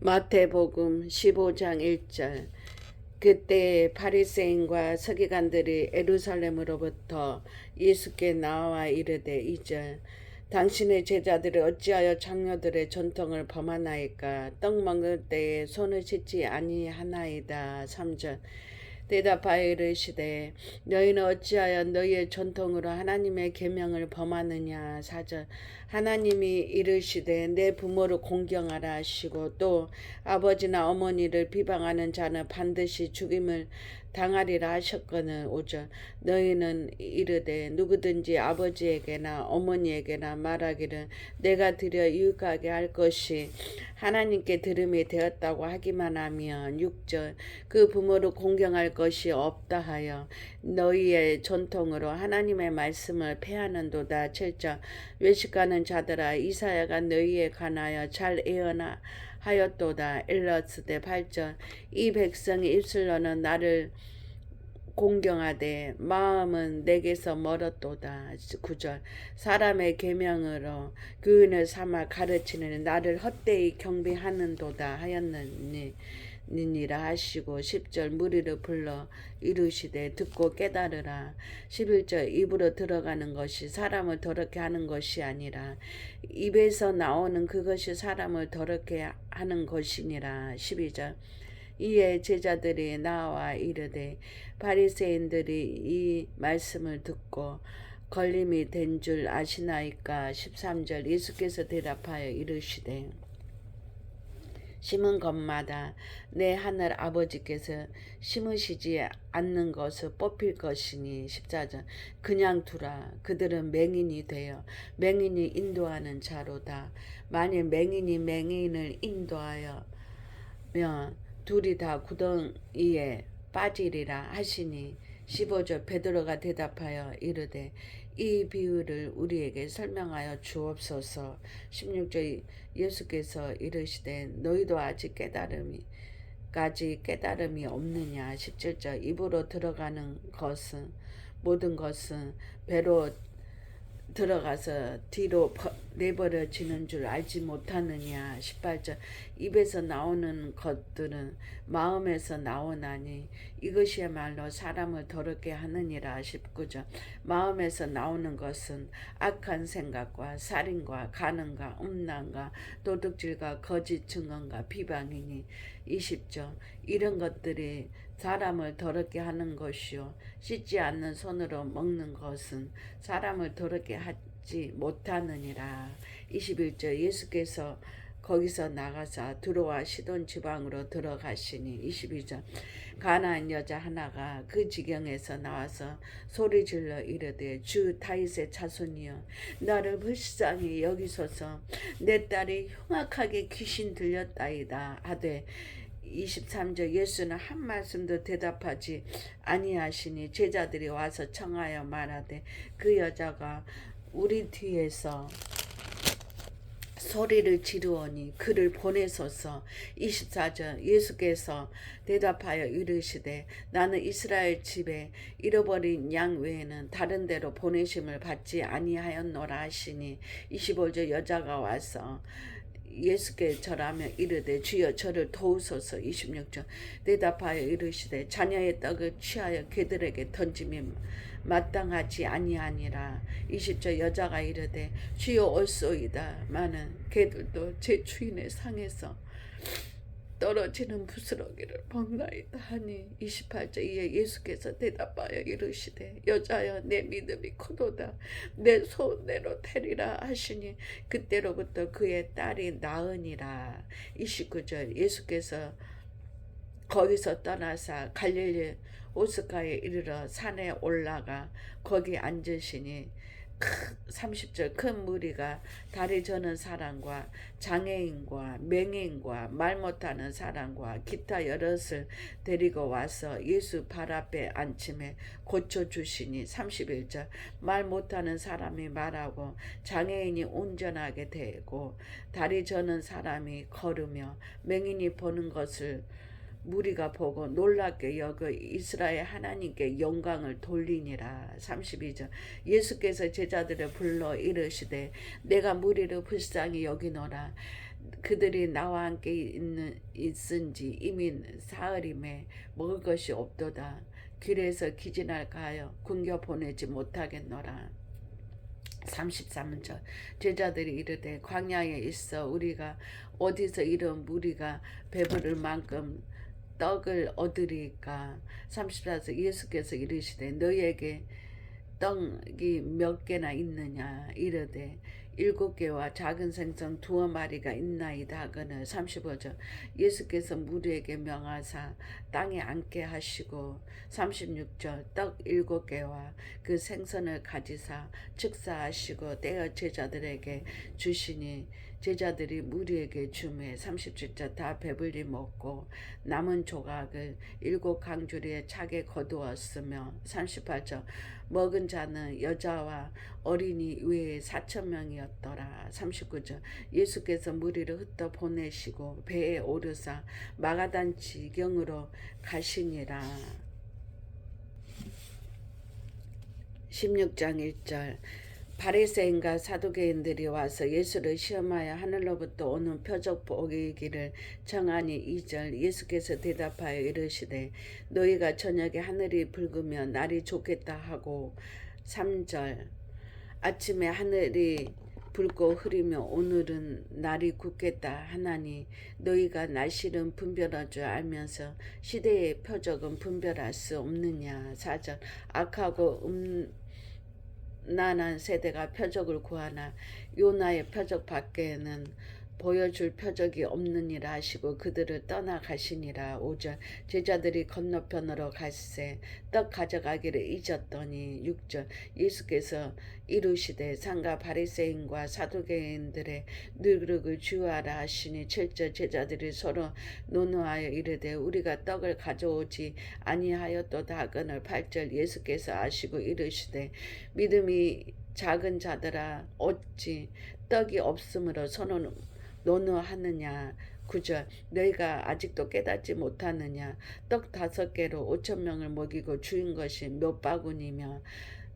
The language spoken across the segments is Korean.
마태복음 15장 1절. 그때 바리새인과 서기관들이 예루살렘으로부터 예수께 나와 이르되 2절. 당신의 제자들이 어찌하여 장로들의 전통을 범하나이까? 떡 먹을 때에 손을 씻지 아니하나이다. 3절. 대답하여 이르시되 너희는 어찌하여 너희의 전통으로 하나님의 계명을 범하느냐. 4절. 하나님이 이르시되 내 부모를 공경하라 하시고 또 아버지나 어머니를 비방하는 자는 반드시 죽임을 당하리라 하셨거늘. 5절. 너희는 이르되 누구든지 아버지에게나 어머니에게나 말하기를 내가 드려 유익하게 할 것이 하나님께 들음이 되었다고 하기만 하면. 6절. 그 부모를 공경할 것이 없다 하여 너희의 전통으로 하나님의 말씀을 폐하는도다. 7절. 외식하는 자들아 이사야가 너희에 관하여 잘 예언하였도다. 일러스되 8절. 이 백성이 입술로는 나를 공경하되 마음은 내게서 멀었도다. 9절. 사람의 계명으로 교훈을 삼아 가르치는 나를 헛되이 경배하는도다 하였느니라 하시고 10절. 무리를 불러 이르시되 듣고 깨달으라. 11절. 입으로 들어가는 것이 사람을 더럽게 하는 것이 아니라 입에서 나오는 그것이 사람을 더럽게 하는 것이니라. 12절. 이에 제자들이 나와 이르되 바리새인들이 이 말씀을 듣고 걸림이 된 줄 아시나이까. 13절. 예수께서 대답하여 이르시되 심은 것마다 내 하늘 아버지께서 심으시지 않는 것을 뽑힐 것이니. 14절. 그냥 두라. 그들은 맹인이 되어 맹인이 인도하는 자로다. 만일 맹인이 맹인을 인도하여 둘이 다 구덩이에 빠지리라 하시니. 15절. 베드로가 대답하여 이르되 이 비유를 우리에게 설명하여 주옵소서. 16절. 예수께서 이르시되 너희도 아직 깨달음이 없느냐. 17절. 입으로 들어가는 것은 모든 것은 배로 들어가서 뒤로 내버려지는 줄 알지 못하느냐. 18절. 입에서 나오는 것들은 마음에서 나오나니 이것이야말로 사람을 더럽게 하느니라. 19절. 마음에서 나오는 것은 악한 생각과 살인과 간음과 음란과 도둑질과 거짓 증언과 비방이니. 20절. 이런 것들이 사람을 더럽게 하는 것이요 씻지 않는 손으로 먹는 것은 사람을 더럽게 하지 못하느니라. 21절. 예수께서 거기서 나가사 두로와 시돈 지방으로 들어가시니. 22절. 가나안 여자 하나가 그 지경에서 나와서 소리질러 이르되 주 다윗의 자손이여 나를 불쌍히 여기소서. 내 딸이 흉악하게 귀신 들렸다이다 하되 23절. 예수는 한 말씀도 대답하지 아니하시니 제자들이 와서 청하여 말하되 그 여자가 우리 뒤에서 소리를 지르오니 그를 보내소서. 24절. 예수께서 대답하여 이르시되 나는 이스라엘 집에 잃어버린 양 외에는 다른 데로 보내심을 받지 아니하였노라 하시니. 25절. 여자가 와서 예수께 절하며 이르되 주여 저를 도우소서. 26절. 대답하여 이르시되 자녀의 떡을 취하여 개들에게 던짐이 마땅하지 아니하니라. 20절. 여자가 이르되 주여 옳소이다. 마는 개들도 제 주인의 상에서 떨어지는 부스러기를 먹나이다 하니. 28절. 이에 예수께서 대답하여 이르시되 여자여 내 믿음이 크도다. 내 소원대로 되리라 하시니 그때로부터 그의 딸이 나으니라. 29절. 예수께서 거기서 떠나사 갈릴리 오스가에 이르러 산에 올라가 거기 앉으시니 30절. 큰 무리가 다리 저는 사람과 장애인과 맹인과 말 못하는 사람과 기타 여럿을 데리고 와서 예수 발 앞에 앉힘에 고쳐주시니. 31절. 말 못하는 사람이 말하고 장애인이 운전하게 되고 다리 저는 사람이 걸으며 맹인이 보는 것을 무리가 보고 놀랍게 여겨 이스라엘 하나님께 영광을 돌리니라. 32절. 예수께서 제자들을 불러 이르시되 내가 무리를 불쌍히 여기노라. 그들이 나와 함께 있은지 이미 사흘임에 먹을 것이 없도다. 길에서 기진할까 하여 굶겨 보내지 못하겠노라. 33절 제자들이 이르되 광야에 있어 우리가 어디서 이런 무리가 배부를 만큼 떡을 얻으리까. 34절 예수께서 이르시되 너희에게 떡이 몇 개나 있느냐. 이르되 7개와 작은 생선 2마리가 있나이다 하거늘. 35절 예수께서 무리에게 명하사 땅에 앉게 하시고 36절 떡 7개와 그 생선을 가지사 축사하시고 떼어 제자들에게 주시니 제자들이 무리에게 주매 37절 다 배불리 먹고 남은 조각을 7강주리에 차게 거두었으며 38절 먹은 자는 여자와 어린이 외에 4,000명이었더라. 39절 예수께서 무리를 흩어 보내시고 배에 오르사 마가단 지경으로 가시니라. 16장 1절 바리새인과 사두개인들이 와서 예수를 시험하여 하늘로부터 오는 표적 보이기를 청하니. 2절 예수께서 대답하여 이르시되 너희가 저녁에 하늘이 붉으며 날이 좋겠다 하고 3절 아침에 하늘이 붉고 흐리며 오늘은 날이 굳겠다 하나니 너희가 날씨는 분별할 줄 알면서 시대의 표적은 분별할 수 없느냐. 4절 악하고 음란한 세대가 표적을 구하나 요나의 표적 밖에는 보여줄 표적이 없느니라 하시고 그들을 떠나가시니라. 5절 제자들이 건너편으로 갈새 떡 가져가기를 잊었더니. 6절 예수께서 이르시되 상가 바리새인과 사두개인들의 누룩을 주의하라 하시니. 7절 제자들이 서로 논의하여 이르되 우리가 떡을 가져오지 아니하였도다 하거늘. 8절 예수께서 아시고 이르시되 믿음이 작은 자들아 어찌 떡이 없으므로 서로 논의하느냐. 9절 너희가 아직도 깨닫지 못하느냐. 떡 5개로 5,000명을 먹이고 주인 것이 몇 바구니며.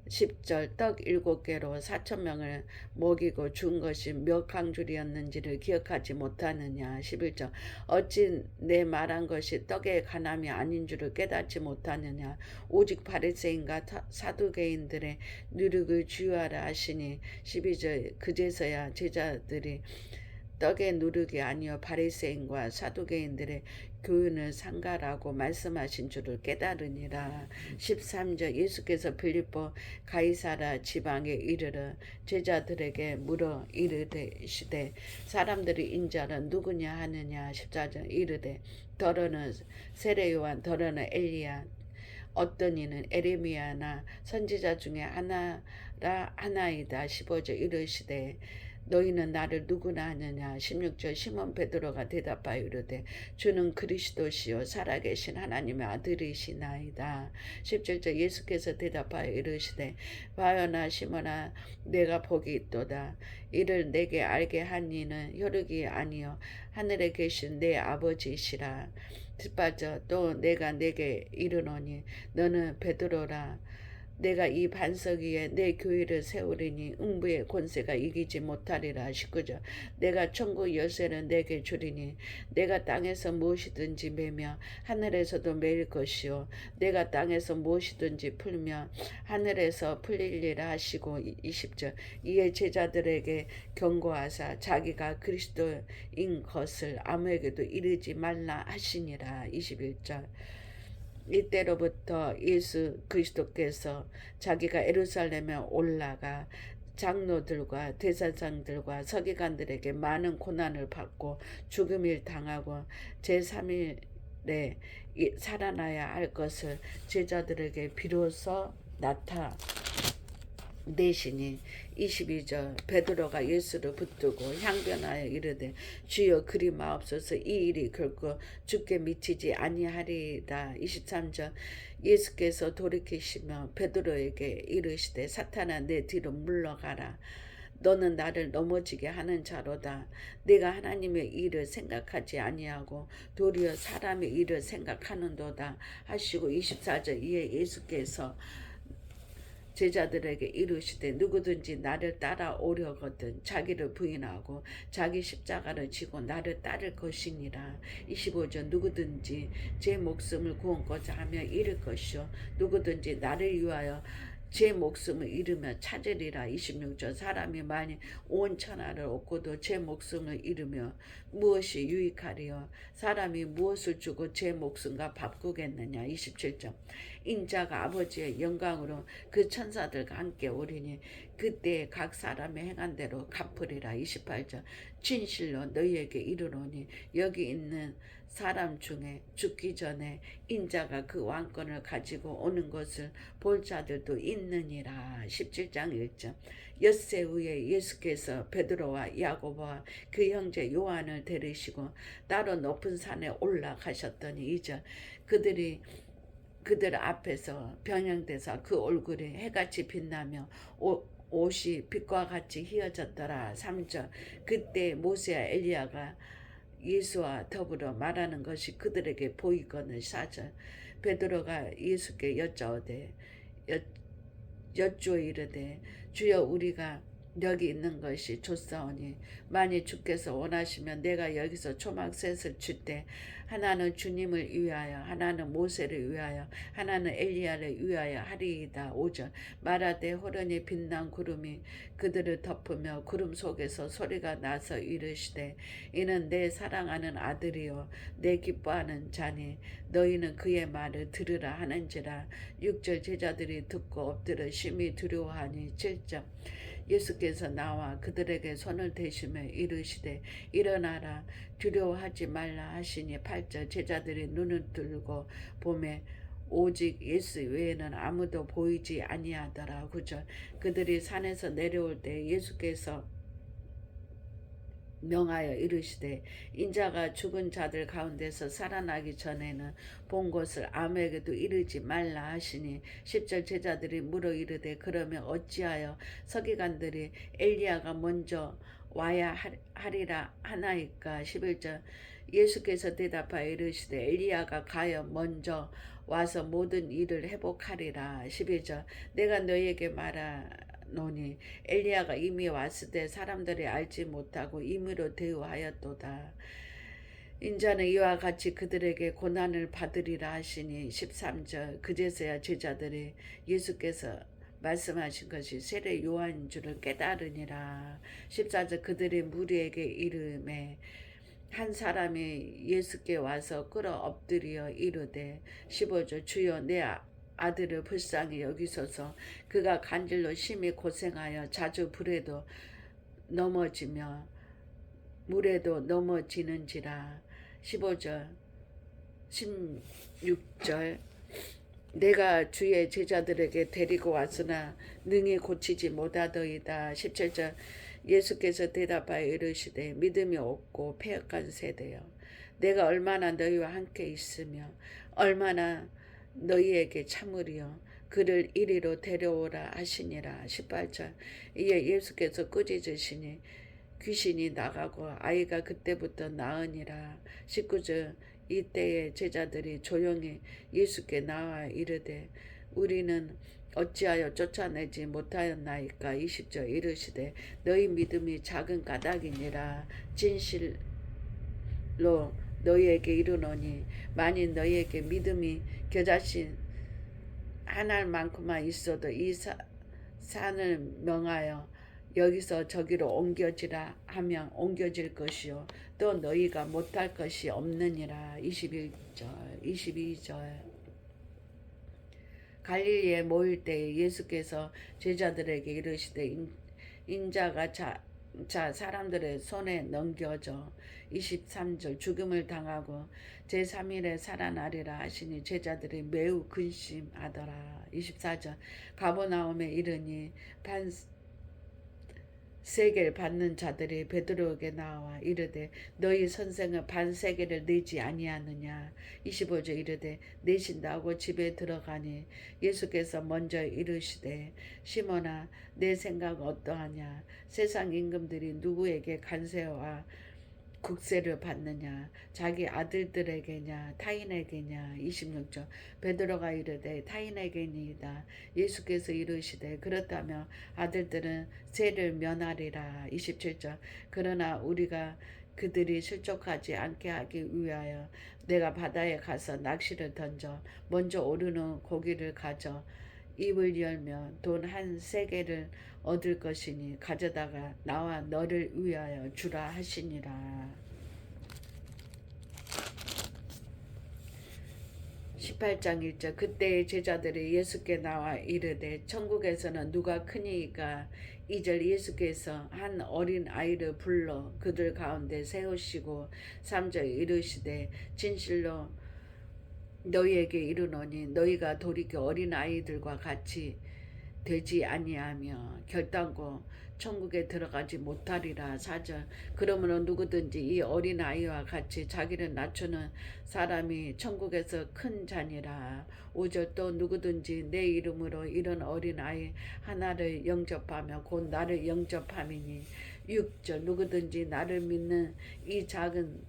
10절 떡 7개로 4,000명을 먹이고 준 것이 몇 강줄이었는지를 기억하지 못하느냐. 11절 어찌 내 말한 것이 떡에 관함이 아닌 줄을 깨닫지 못하느냐. 오직 바리새인과 사두개인들의 누룩을 주의하라 하시니. 12절 그제서야 제자들이 떡의 누룩이 아니요 바리새인과 사두개인들의 교훈을 상가라고 말씀하신 줄을 깨달으니라. 13절 예수께서 빌립보 가이사라 지방에 이르러 제자들에게 물어 이르시되 사람들이 인자는 누구냐 하느냐. 14절 이르되 더러는 세례요한 더러는 엘리야 어떤 이는 에레미야나 선지자 중에 하나이다. 15절 이르시되 너희는 나를 누구나 하느냐. 16절 시몬 베드로가 대답하여 이르되 주는 그리스도시요 살아계신 하나님의 아들이시나이다. 17절 예수께서 대답하여 이르시되 바요나 시몬아 내가 복이 있도다. 이를 내게 알게 한 이는 혈육이 아니요 하늘에 계신 내 아버지시라. 18절 또 내가 내게 이르노니 너는 베드로라. 내가 이 반석 위에 내 교회를 세우리니 음부의 권세가 이기지 못하리라. 19절 내가 천국 열쇠를 내게 주리니 내가 땅에서 무엇이든지 매며 하늘에서도 매일 것이요 내가 땅에서 무엇이든지 풀며 하늘에서 풀리리라 하시고. 20절 이에 제자들에게 경고하사 자기가 그리스도인 것을 아무에게도 이르지 말라 하시니라. 21절 이때로부터 예수 그리스도께서 자기가 예루살렘에 올라가 장로들과 대제사장들과 서기관들에게 많은 고난을 받고 죽음을 당하고 제3일에 살아나야 할 것을 제자들에게 비로소 나타내시니. 22절 베드로가 예수를 붙들고 향변하여 이르되 주여 그리 마옵소서 이 일이 결코 주께 미치지 아니하리이다. 23절 예수께서 돌이키시며 베드로에게 이르시되 사탄아 내 뒤로 물러가라. 너는 나를 넘어지게 하는 자로다. 네가 하나님의 일을 생각하지 아니하고 도리어 사람의 일을 생각하는도다 하시고. 24절 이에 예수께서 제자들에게 이르시되 누구든지 나를 따라오려거든 자기를 부인하고 자기 십자가를 지고 나를 따를 것이니라. 25절 누구든지 제 목숨을 구원고자 하며 잃을 것이요 누구든지 나를 위하여 제 목숨을 잃으며 찾으리라. 26절 사람이 만일 온 천하를 얻고도 제 목숨을 잃으며 무엇이 유익하리요 사람이 무엇을 주고 제 목숨과 바꾸겠느냐. 27절 인자가 아버지의 영광으로 그 천사들과 함께 오리니 그때 각 사람의 행한 대로 갚으리라. 28절 진실로 너희에게 이르노니 여기 있는 사람 중에 죽기 전에 인자가 그 왕권을 가지고 오는 것을 볼 자들도 있느니라. 17장 1절 엿새 후에 예수께서 베드로와 야고보와 그 형제 요한을 데리시고 따로 높은 산에 올라가셨더니 2절 그들 앞에서 변형돼서 그 얼굴이 해같이 빛나며 옷이 빛과 같이 휘어졌더라. 3절 그때 모세와 엘리야가 예수와 더불어 말하는 것이 그들에게 보이거늘. 4절 베드로가 예수께 여쭈어 이르되 주여 우리가 여기 있는 것이 좋사오니 만일 주께서 원하시면 내가 여기서 초막셋을 칠 때 하나는 주님을 위하여 하나는 모세를 위하여 하나는 엘리야를 위하여 하리이다. 5절 말하되 호련히 빛난 구름이 그들을 덮으며 구름 속에서 소리가 나서 이르시되 이는 내 사랑하는 아들이요 내 기뻐하는 자니 너희는 그의 말을 들으라 하는지라. 6절 제자들이 듣고 엎드려 심히 두려워하니. 7절 예수께서 나와 그들에게 손을 대시며 이르시되 일어나라 두려워하지 말라 하시니. 8절 제자들이 눈을 들고 보매 오직 예수 외에는 아무도 보이지 아니하더라. 9절 그들이 산에서 내려올 때 예수께서 명하여 이르시되 인자가 죽은 자들 가운데서 살아나기 전에는 본 것을 아무에게도 이르지 말라 하시니. 10절 제자들이 물어 이르되 그러면 어찌하여 서기관들이 엘리야가 먼저 와야 하리라 하나이까. 11절 예수께서 대답하여 이르시되 엘리야가 가여 먼저 와서 모든 일을 회복하리라. 12절 내가 너희에게 말하노니 엘리야가 이미 왔을 때 사람들이 알지 못하고 임의로 대우하였도다. 인자는 이와 같이 그들에게 고난을 받으리라 하시니. 13절 그제서야 제자들이 예수께서 말씀하신 것이 세례 요한인 줄을 깨달으니라. 14절 그들이 무리에게 이르매 한 사람이 예수께 와서 끌어 엎드려 이르되 15절 주여 내 아들을 불쌍히 여기소서 그가 간질로 심히 고생하여 자주 불에도 넘어지며 물에도 넘어지는지라. 15절 16절 내가 주의 제자들에게 데리고 왔으나 능히 고치지 못하더이다. 17절 예수께서 대답하여 이르시되 믿음이 없고 패역한 세대여 내가 얼마나 너희와 함께 있으며 얼마나 너희에게 참으리요 그를 이리로 데려오라 하시니라. 18절 이에 예수께서 꾸짖으시니 귀신이 나가고 아이가 그때부터 나으니라. 19절 이때에 제자들이 조용히 예수께 나와 이르되 우리는 어찌하여 쫓아내지 못하였나이까. 20절 이르시되 너희 믿음이 작은 까닭이니라. 진실로 너희에게 이르노니 만일 너희에게 믿음이 겨자씨 하나만큼만 있어도 이 산을 명하여 여기서 저기로 옮겨지라 하면 옮겨질 것이요 또 너희가 못할 것이 없느니라. 21절 22절 갈릴리에 모일 때에 예수께서 제자들에게 이르시되 인자가 사람들의 손에 넘겨져 23절 죽음을 당하고 제3일에 살아나리라 하시니 제자들이 매우 근심하더라. 24절 가버나움에 이르니 반세계를 받는 자들이 베드로에게 나와 이르되 너희 선생은 반세계를 내지 아니하느냐. 25절 이르되 내신다고 집에 들어가니 예수께서 먼저 이르시되 시몬아 내 생각 어떠하냐. 세상 임금들이 누구에게 간세와 국세를 받느냐 자기 아들들에게냐 타인에게냐. 26절 베드로가 이르되 타인에게니이다. 예수께서 이르시되 그렇다면 아들들은 세를 면하리라. 27절 그러나 우리가 그들이 실족하지 않게 하기 위하여 내가 바다에 가서 낚시를 던져 먼저 오르는 고기를 가져 입을 열며 돈 한 세겔을 얻을 것이니 가져다가 나와 너를 위하여 주라 하시니라. 18장 1절 그때의 제자들이 예수께 나와 이르되 천국에서는 누가 크니이까. 2절 예수께서 한 어린 아이를 불러 그들 가운데 세우시고 3절 이르시되 진실로 너희에게 이르노니 너희가 돌이켜 어린 아이들과 같이 되지 아니하며 결단코 천국에 들어가지 못하리라. 4절 그러므로 누구든지 이 어린아이와 같이 자기를 낮추는 사람이 천국에서 큰 자니라. 5절 또 누구든지 내 이름으로 이런 어린아이 하나를 영접하며 곧 나를 영접함이니. 6절 누구든지 나를 믿는 이 작은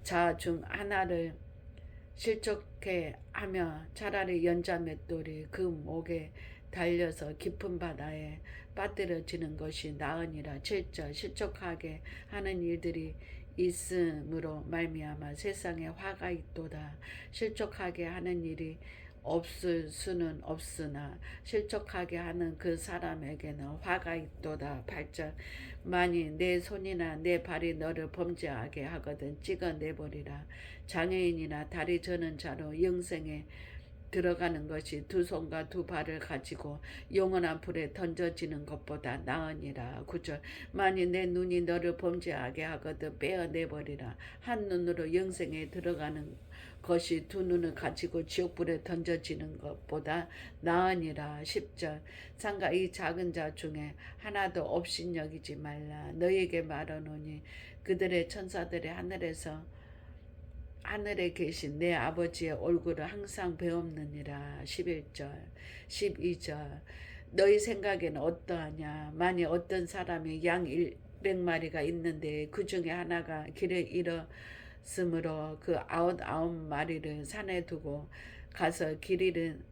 자 중 하나를 실족해 하며 차라리 연자 맷돌이 그 목에 달려서 깊은 바다에 빠뜨려지는 것이 나으니라. 7절 실족하게 하는 일들이 있음으로 말미암아 세상에 화가 있도다. 실족하게 하는 일이 없을 수는 없으나 실족하게 하는 그 사람에게는 화가 있도다. 8절 만일 내 손이나 내 발이 너를 범죄하게 하거든 찍어내버리라. 장애인이나 다리 저는 자로 영생에 들어가는 것이 두 손과 두 발을 가지고 영원한 불에 던져지는 것보다 나으니라. 9절 만일 내 눈이 너를 범죄하게 하거든 빼어내버리라. 한 눈으로 영생에 들어가는 것이 두 눈을 가지고 지옥불에 던져지는 것보다 나으니라. 10절 상가 이 작은 자 중에 하나도 업신여기지 말라. 너희에게 말하노니 그들의 천사들이 하늘에 계신 내 아버지의 얼굴을 항상 배옵느니라. 11절 12절 너희 생각에는 어떠하냐. 만일 어떤 사람이 양 100마리가 있는데 그 중에 하나가 길을 잃었으므로 그 99마리를 산에 두고 가서 길 잃은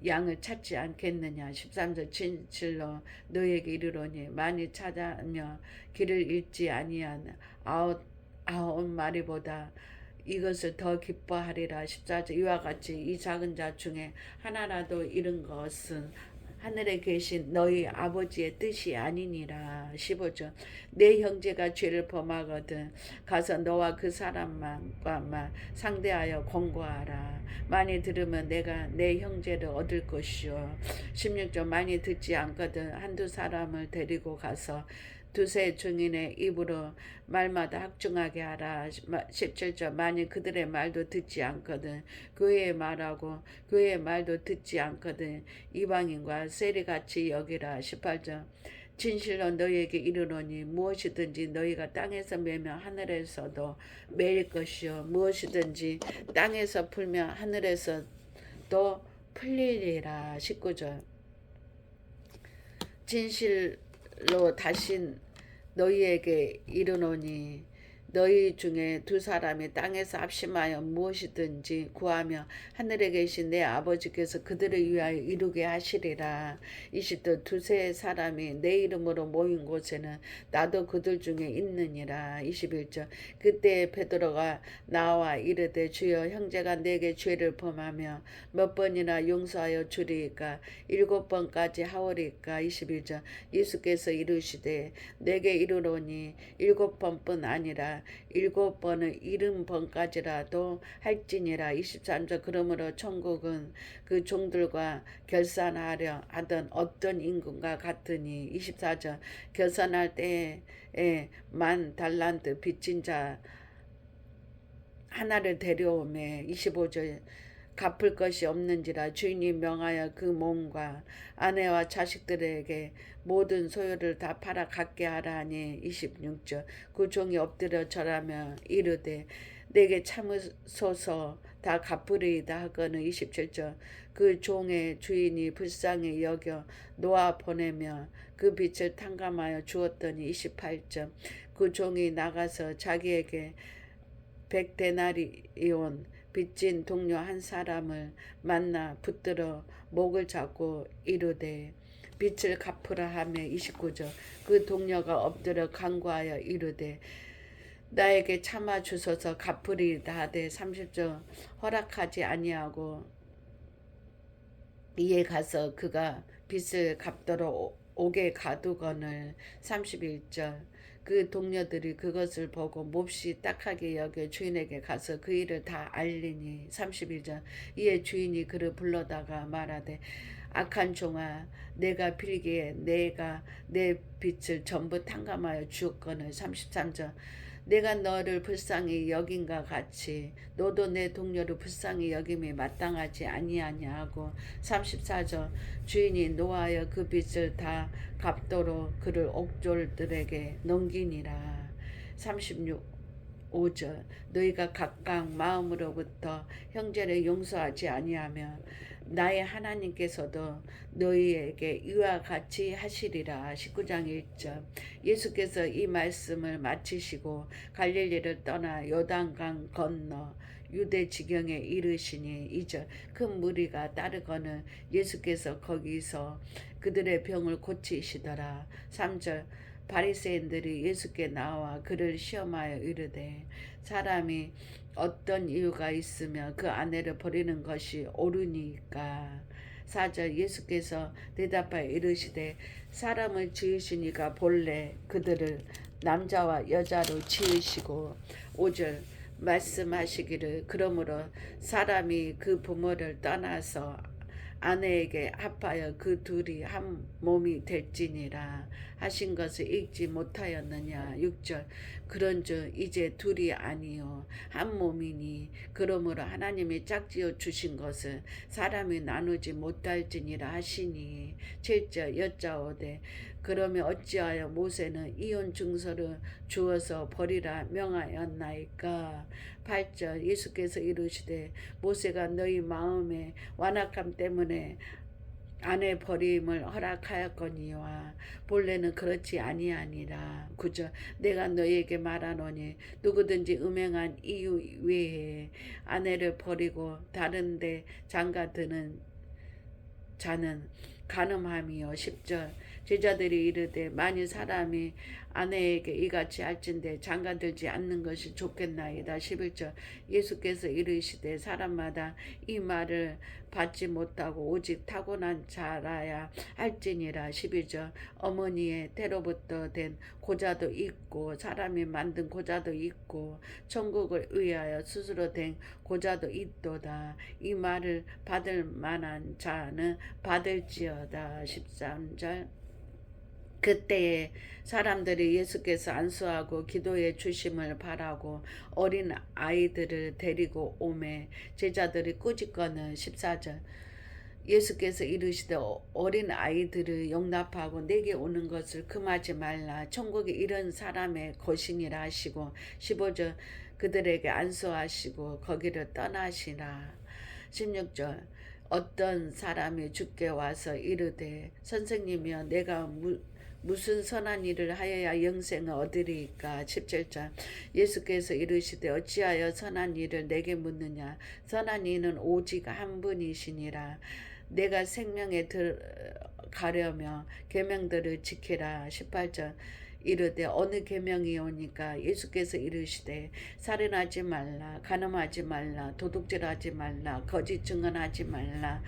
양을 찾지 않겠느냐. 13절 진실로 너희에게 이르노니 만일 찾아며 길을 잃지 아니한 99마리보다 이것을 더 기뻐하리라. 14절 이와 같이 이 작은 자 중에 하나라도 잃은 것은 하늘에 계신 너희 아버지의 뜻이 아니니라. 15절 내 형제가 죄를 범하거든 가서 너와 그 사람만과만 상대하여 권고하라. 많이 들으면 내가 내 형제를 얻을 것이요. 16절 많이 듣지 않거든 한두 사람을 데리고 가서 두세 증인의 입으로 말마다 확증하게 하라. 17절 만일 그들의 말도 듣지 않거든 교회의 말하고 교회의 말도 듣지 않거든 이방인과 세리같이 여기라. 18절 진실로 너희에게 이르노니 무엇이든지 너희가 땅에서 매면 하늘에서도 매일 것이요 무엇이든지 땅에서 풀면 하늘에서도 풀리리라. 19절 진실로 다신 너희에게 이르노니 너희 중에 두 사람이 땅에서 합심하여 무엇이든지 구하며 하늘에 계신 내 아버지께서 그들을 위하여 이루게 하시리라. 20절 두세 사람이 내 이름으로 모인 곳에는 나도 그들 중에 있느니라. 21절 그때 베드로가 나와 이르되 주여 형제가 내게 죄를 범하며 몇 번이나 용서하여 주리이까 7번까지 하오리까. 21절 예수께서 이르시되 내게 이르노니 7번뿐 아니라 7번은 70번까지라도 할지니라. 23절 그러므로 천국은 그 종들과 결산하려 하던 어떤 임금과 같으니. 24절 결산할 때에 10,000달란트 빚진 자 하나를 데려오매. 25절 갚을 것이 없는지라 주인이 명하여 그 몸과 아내와 자식들에게 모든 소유를 다 팔아 갖게 하라 하니. 26절 그 종이 엎드려 절하며 이르되 내게 참으소서 다 갚으리이다 하거늘. 27절 그 종의 주인이 불쌍히 여겨 놓아 보내며 그 빚을 탕감하여 주었더니. 28절 그 종이 나가서 자기에게 100데나리온 빚진 동료 한 사람을 만나 붙들어 목을 잡고 이르되 빚을 갚으라 하며 29절 그 동료가 엎드려 간구하여 이르되 나에게 참아 주소서 갚으리이다 하되 30절 허락하지 아니하고 이에 가서 그가 빚을 갚도록 옥에 가두거늘 31절 그 동료들이 그것을 보고 몹시 딱하게 여겨 주인에게 가서 그 일을 다 알리니 31절 이에 주인이 그를 불러다가 말하되 악한 종아 내가 빌기에 내가 내 빚을 전부 탕감하여 주었거늘 33절 내가 너를 불쌍히 여긴과 같이 너도 내 동료를 불쌍히 여김이 마땅하지 아니하냐 하고 34절 주인이 노하여 그 빚을 다 갚도록 그를 옥졸들에게 넘기니라 36 5절 너희가 각각 마음으로부터 형제를 용서하지 아니하며 나의 하나님께서도 너희에게 이와 같이 하시리라 19장 1절 예수께서 이 말씀을 마치시고 갈릴리를 떠나 요단강 건너 유대 지경에 이르시니 2절 큰 무리가 따르거늘 예수께서 거기서 그들의 병을 고치시더라 3절 바리새인들이 예수께 나와 그를 시험하여 이르되 사람이 어떤 이유가 있으며 그 아내를 버리는 것이 옳으니까 4절 예수께서 대답하여 이르시되 사람을 지으시니가 본래 그들을 남자와 여자로 지으시고 5절 말씀하시기를 그러므로 사람이 그 부모를 떠나서 아내에게 합하여 그 둘이 한 몸이 될지니라 하신 것을 읽지 못하였느냐 6절 그런즉 이제 둘이 아니요 한 몸이니 그러므로 하나님이 짝지어 주신 것을 사람이 나누지 못할지니라 하시니 7절 여짜오되 그러면 어찌하여 모세는 이혼 증서를 주어서 버리라 명하였나이까 8절 예수께서 이르시되 모세가 너희 마음의 완악함 때문에 아내 버림을 허락하였거니와 본래는 그렇지 아니하니라 9절 내가 너희에게 말하노니 누구든지 음행한 이유 외에 아내를 버리고 다른 데 장가드는 자는 간음함이요 10절 제자들이 이르되 만일 사람이 아내에게 이같이 할진대 장가들지 않는 것이 좋겠나이다 11절 예수께서 이르시되 사람마다 이 말을 받지 못하고 오직 타고난 자라야 할지니라 12절 어머니의 태로부터 된 고자도 있고 사람이 만든 고자도 있고 천국을 위하여 스스로 된 고자도 있도다 이 말을 받을 만한 자는 받을지어다 13절 그때에 사람들이 예수께서 안수하고 기도해 주심을 바라고 어린 아이들을 데리고 오매 제자들이 꾸짖거늘 14절 예수께서 이르시되 어린 아이들을 용납하고 내게 오는 것을 금하지 말라 천국이 이런 사람의 것이니라 하시고 15절 그들에게 안수하시고 거기를 떠나시라 16절 어떤 사람이 주께 와서 이르되 선생님이여 내가 무슨 선한 일을 하여야 영생을 얻으리이까 17절 예수께서 이르시되 어찌하여 선한 일을 내게 묻느냐 선한 이는 오직 한 분이시니라 내가 생명에 들어가려며 계명들을 지키라 18절 이르되 어느 계명이오니까 예수께서 이르시되 살인하지 말라 간음하지 말라 도둑질하지 말라 거짓 증언하지 말라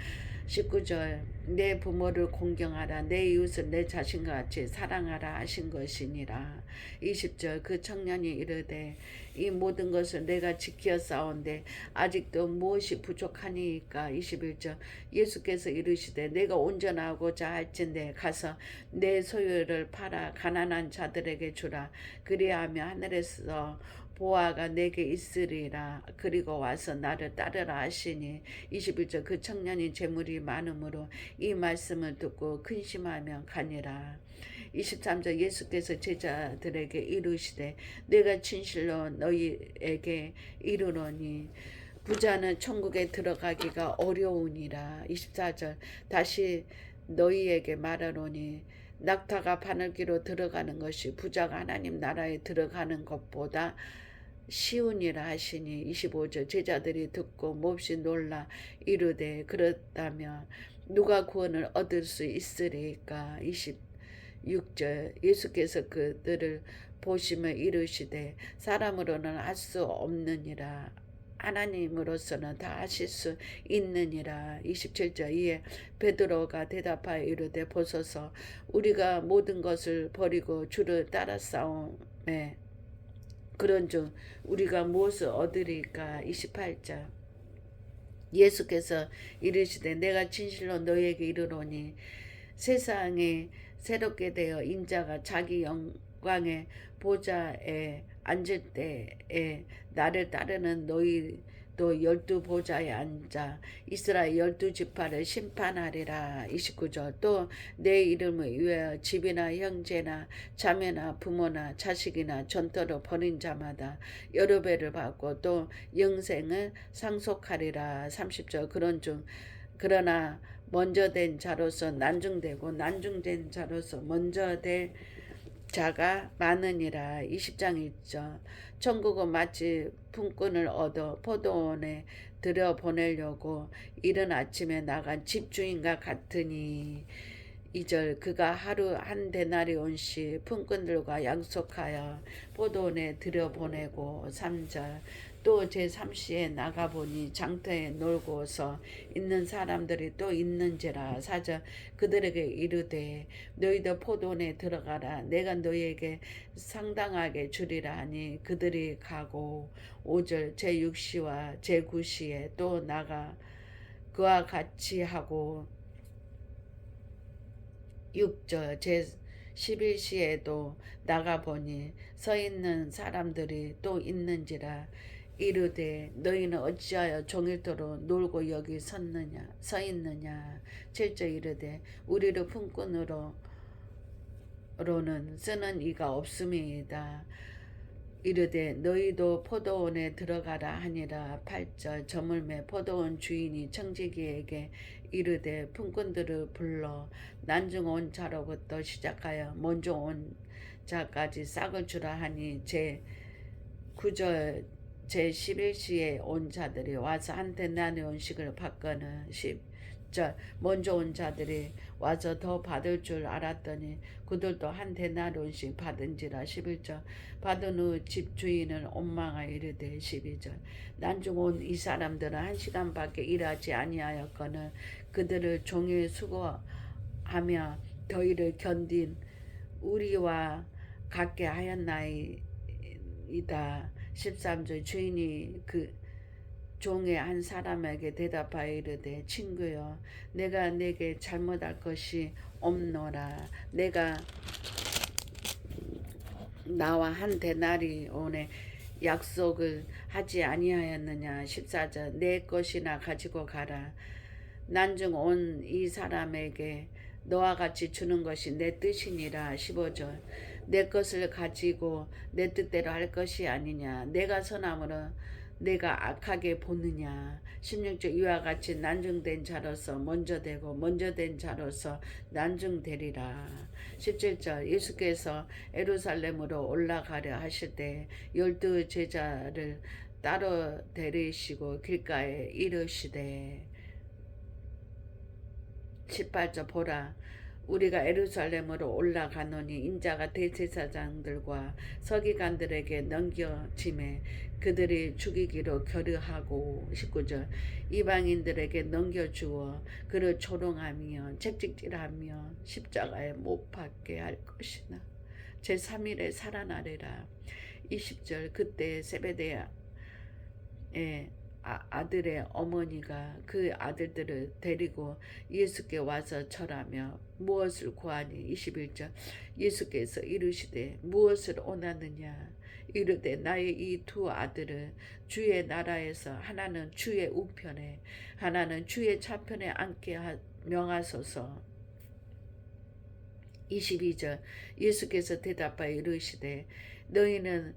19절 내 부모를 공경하라 내 이웃을 내 자신과 같이 사랑하라 하신 것이니라 20절 그 청년이 이르되 이 모든 것을 내가 지켜 싸운데 아직도 무엇이 부족하니까 21절 예수께서 이르시되 내가 온전하고자 할진대 가서 내 소유를 팔아 가난한 자들에게 주라 그리하며 하늘에서 보아가 내게 있으리라 그리고 와서 나를 따르라 하시니 21절 그 청년이 재물이 많으므로 이 말씀을 듣고 근심하며 가니라 23절 예수께서 제자들에게 이르시되 내가 진실로 너희에게 이르노니 부자는 천국에 들어가기가 어려우니라 24절 다시 너희에게 말하노니 낙타가 바늘기로 들어가는 것이 부자가 하나님 나라에 들어가는 것보다 시운이라 하시니 25절 제자들이 듣고 몹시 놀라 이르되 그렇다면 누가 구원을 얻을 수 있으리까. 26절 예수께서 그들을 보시며 이르시되 사람으로는 할 수 없느니라 하나님으로서는 다 하실 수 있느니라. 27절 이에 베드로가 대답하여 이르되 보소서 우리가 모든 것을 버리고 주를 따랐사오매 그런즉 우리가 무엇을 얻으리까. 28절 예수께서 이르시되 내가 진실로 너희에게 이르노니 세상에 새롭게 되어 인자가 자기 영광의 보좌에 앉을 때에 나를 따르는 너희도 12보좌에 앉아 이스라엘 12지파를 심판하리라. 29절 또 내 이름을 위하여 집이나 형제나 자매나 부모나 자식이나 전토로 버린 자마다 여러 배를 받고 또 영생을 상속하리라. 30절 그러나 먼저 된 자로서 난중되고 난중된 자로서 먼저 될 자가 많으니라. 20장 1절 천국은 마치 품꾼을 얻어 포도원에 들여보내려고 이른 아침에 나간 집주인과 같으니. 2절 그가 하루 한 데나리온씩 품꾼들과 약속하여 포도원에 들여보내고. 3절 또 제3시에 나가보니 장터에 놀고서 있는 사람들이 또 있는지라. 4절 그들에게 이르되 너희도 포도원에 들어가라 내가 너희에게 상당하게 주리라 하니 그들이 가고. 5절 제6시와 제9시에 또 나가 그와 같이 하고. 6절 제11시에도 나가보니 서 있는 사람들이 또 있는지라. 이르되 너희는 어찌하여 종일토록 놀고 여기 서 있느냐. 7절 이르되 우리를 품꾼으로는 쓰는 이가 없음이다. 이르되 너희도 포도원에 들어가라 하니라. 8절 저물매 포도원 주인이 청지기에게 이르되 품꾼들을 불러 난중 온 자로부터 시작하여 먼저 온 자까지 싹을 주라 하니. 제9절 제11시에 온 자들이 와서 한 데나리온씩을 받거늘. 10절 먼저 온 자들이 와서 더 받을 줄 알았더니 그들도 한 데나리온씩 받은지라. 11절 받은 후 집주인을 원망하여 이르되. 12절 난중 온 이 사람들은 1시간밖에 일하지 아니하였거늘 그들을 종일 수고하며 더위를 견딘 우리와 같게 하였나이다. 13절 주인이 그 종의 한 사람에게 대답하여 이르되 친구여 내가 네게 잘못할 것이 없노라. 내가 나와 한 데나리온의 약속을 하지 아니하였느냐. 14절 내 것이나 가지고 가라. 난중 온 이 사람에게 너와 같이 주는 것이 내 뜻이니라. 15절 내 것을 가지고 내 뜻대로 할 것이 아니냐. 내가 선함으로 내가 악하게 보느냐. 16절 이와 같이 난중된 자로서 먼저 되고 먼저 된 자로서 난중되리라. 17절 예수께서 예루살렘으로 올라가려 하실 때 12 제자를 따로 데리시고 길가에 이르시되. 18절 보라 우리가 예루살렘으로 올라가노니 인자가 대제사장들과 서기관들에게 넘겨짐에 그들이 죽이기로 결의하고. 19절 이방인들에게 넘겨주어 그를 조롱하며 채찍질하며 십자가에 못 박게 할 것이나 제3일에 살아나리라. 20절 그때 세베대의 아들의 어머니가 그 아들들을 데리고 예수께 와서 절하며 무엇을 구하니. 21절 예수께서 이르시되 무엇을 원하느냐. 이르되 나의 이 두 아들을 주의 나라에서 하나는 주의 우편에 하나는 주의 좌편에 앉게 명하소서. 22절 예수께서 대답하여 이르시되 너희는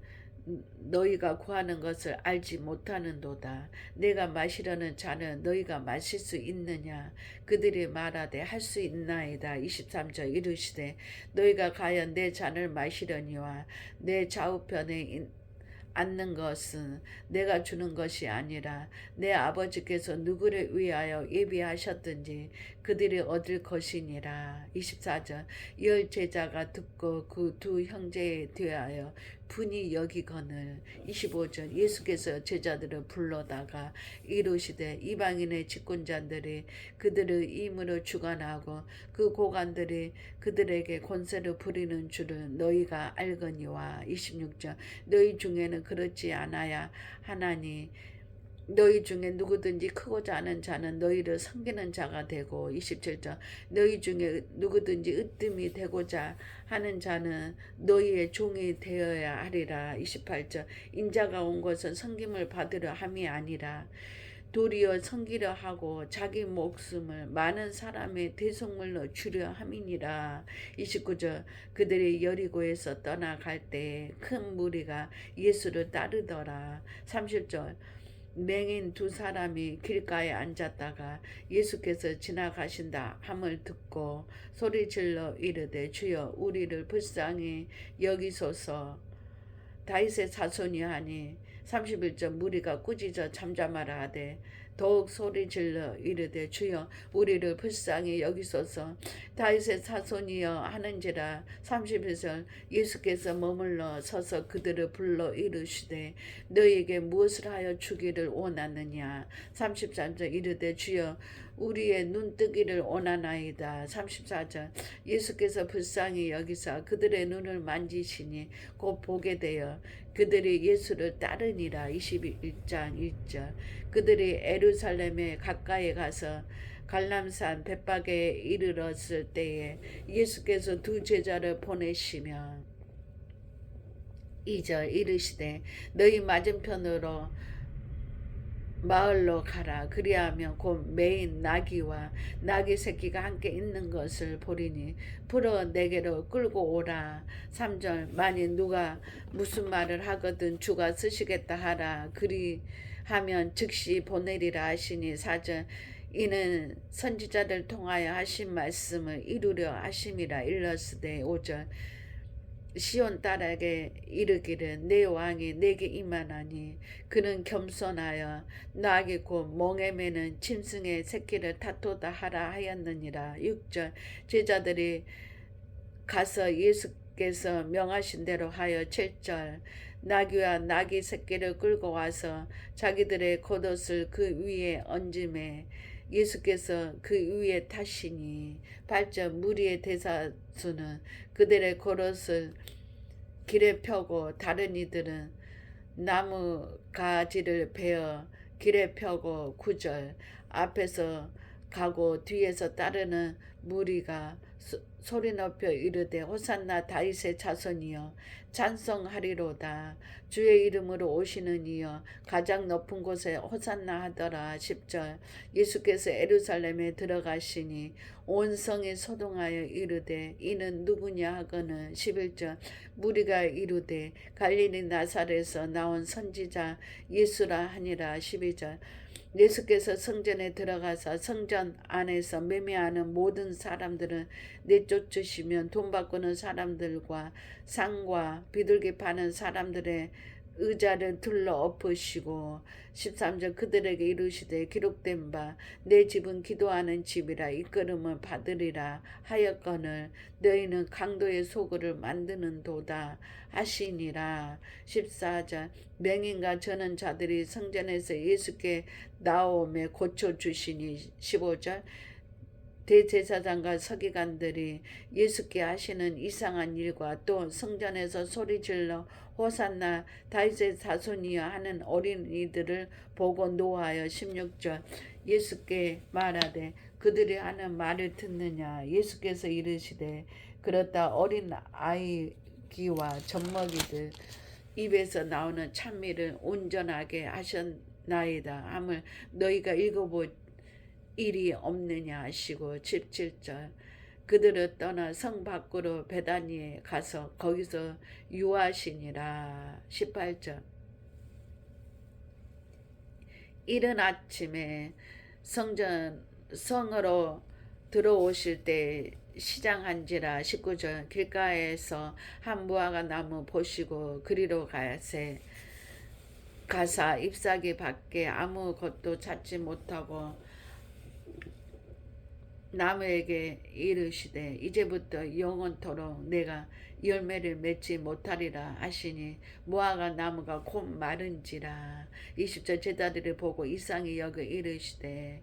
너희가 구하는 것을 알지 못하는도다. 내가 마시려는 잔은 너희가 마실 수 있느냐? 그들이 말하되 할 수 있나이다. 23절 이르시되 너희가 과연 내 잔을 마시려니와 내 좌우편에 앉는 것은 내가 주는 것이 아니라 내 아버지께서 누구를 위하여 예비하셨든지 그들이 얻을 것이니라. 24절 열 제자가 듣고 그 두 형제에 대하여 분이 여기거늘. 25절 예수께서 제자들을 불러다가 이르시되 이방인의 직분자들이 그들의 임으로 주관하고 그 고관들이 그들에게 권세를 부리는 줄을 너희가 알거니와. 26절 너희 중에는 그렇지 않아야 하나니 너희 중에 누구든지 크고자 하는 자는 너희를 섬기는 자가 되고. 27절 너희 중에 누구든지 으뜸이 되고자 하는 자는 너희의 종이 되어야 하리라. 28절 인자가 온 것은 섬김을 받으려 함이 아니라 도리어 섬기려 하고 자기 목숨을 많은 사람의 대속물로 주려 함이니라. 29절 그들이 여리고에서 떠나갈 때에 큰 무리가 예수를 따르더라. 30절 맹인 두 사람이 길가에 앉았다가 예수께서 지나가신다 함을 듣고 소리질러 이르되 주여 우리를 불쌍히 여기소서. 다윗의 자손이 하니. 31절 무리가 꾸짖어 잠잠하라 하되 더욱 소리질러 이르되 주여 우리를 불쌍히 여기소서. 다윗의 자손이여 하는지라. 31절 예수께서 머물러 서서 그들을 불러 이르시되 너희에게 무엇을 하여 주기를 원하느냐. 33절 이르되 주여 우리의 눈 뜨기를 원하나이다. 34절 예수께서 불쌍히 여기사 그들의 눈을 만지시니 곧 보게 되어 그들이 예수를 따르니라. 21장 1절 그들이 예루살렘에 가까이 가서 갈람산 벳바게에 이르렀을 때에 예수께서 두 제자를 보내시며 2절 이르시되 너희 맞은편으로 마을로 가라. 그리하면 곧 매인 나귀와 나귀 새끼가 함께 있는 것을 보리니 풀어 내게로 끌고 오라. 3절 만일 누가 무슨 말을 하거든 주가 쓰시겠다 하라. 그리하면 즉시 보내리라 하시니. 4절 이는 선지자들 통하여 하신 말씀을 이루려 하심이라. 일러스되 5절 시온 딸에게 이르기를 내 왕이 내게 임하나니 그는 겸손하여 나귀 곧 멍에 매는 짐승의 새끼를 다투다 하라 하였느니라. 6절 제자들이 가서 예수께서 명하신 대로 하여 7절 나귀와 나귀 새끼를 끌고 와서 자기들의 겉옷을 그 위에 얹음에 예수께서 그 위에 타시니. 8절 무리의 대사수는 그들의 겉옷을 길에 펴고 다른 이들은 나무 가지를 베어 길에 펴고. 9절 앞에서 가고 뒤에서 따르는 무리가 소리 높여 이르되 호산나 다윗의 자손이여 찬송하리로다. 주의 이름으로 오시는 이여 가장 높은 곳에 호산나 하더라. 10절 예수께서 예루살렘에 들어가시니 온 성이 소동하여 이르되 이는 누구냐 하거늘. 11절 무리가 이르되 갈릴리 나사렛에서 나온 선지자 예수라 하니라. 12절 예수께서 성전에 들어가서 성전 안에서 매매하는 모든 사람들은 내쫓으시면 돈 바꾸는 사람들과 상과 비둘기 파는 사람들의 의자를 둘러 엎으시고. 13절 그들에게 이르시되 기록된 바 내 집은 기도하는 집이라 이끌음을 받으리라 하였거늘 너희는 강도의 소굴을 만드는 도다 하시니라. 14절 맹인과 저는 자들이 성전에서 예수께 나오매 고쳐주시니. 15절 대제사장과 서기관들이 예수께 하시는 이상한 일과 또 성전에서 소리질러 호산나 다윗의 자손이여 하는 어린이들을 보고 노하여. 16절 예수께 말하되 그들이 하는 말을 듣느냐. 예수께서 이르시되 그렇다 어린 아이기와 젖먹이들 입에서 나오는 찬미를 온전하게 하셨나이다 함을 너희가 읽어볼 일이 없느냐 하시고. 17절 그들을 떠나 성 밖으로 베다니에 가서 거기서 유하시니라. 18절. 이른 아침에 성으로 들어오실 때 시장한지라. 19절. 길가에서 한 무화과 나무 보시고 그리로 가사 잎사귀 밖에 아무것도 찾지 못하고 나무에게 이르시되 이제부터 영원토록 내가 열매를 맺지 못하리라 하시니 무화과 나무가 곧 마른지라. 20절. 제자들이 보고 이상히 여겨 이르시되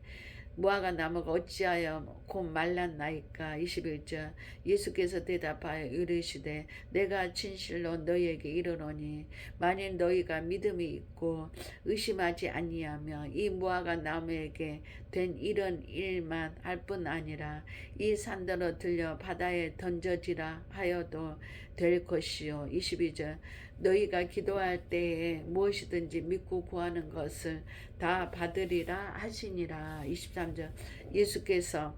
무화과 나무가 어찌하여 곧 말랐나이까. 21절. 예수께서 대답하여 이르시되 내가 진실로 너희에게 이르노니 만일 너희가 믿음이 있고 의심하지 아니하며 이 무화과 나무에게 된 이런 일만 할 뿐 아니라 이 산더러 들려 바다에 던져지라 하여도 될 것이요. 22절. 너희가 기도할 때에 무엇이든지 믿고 구하는 것을 다 받으리라 하시니라. 23절. 예수께서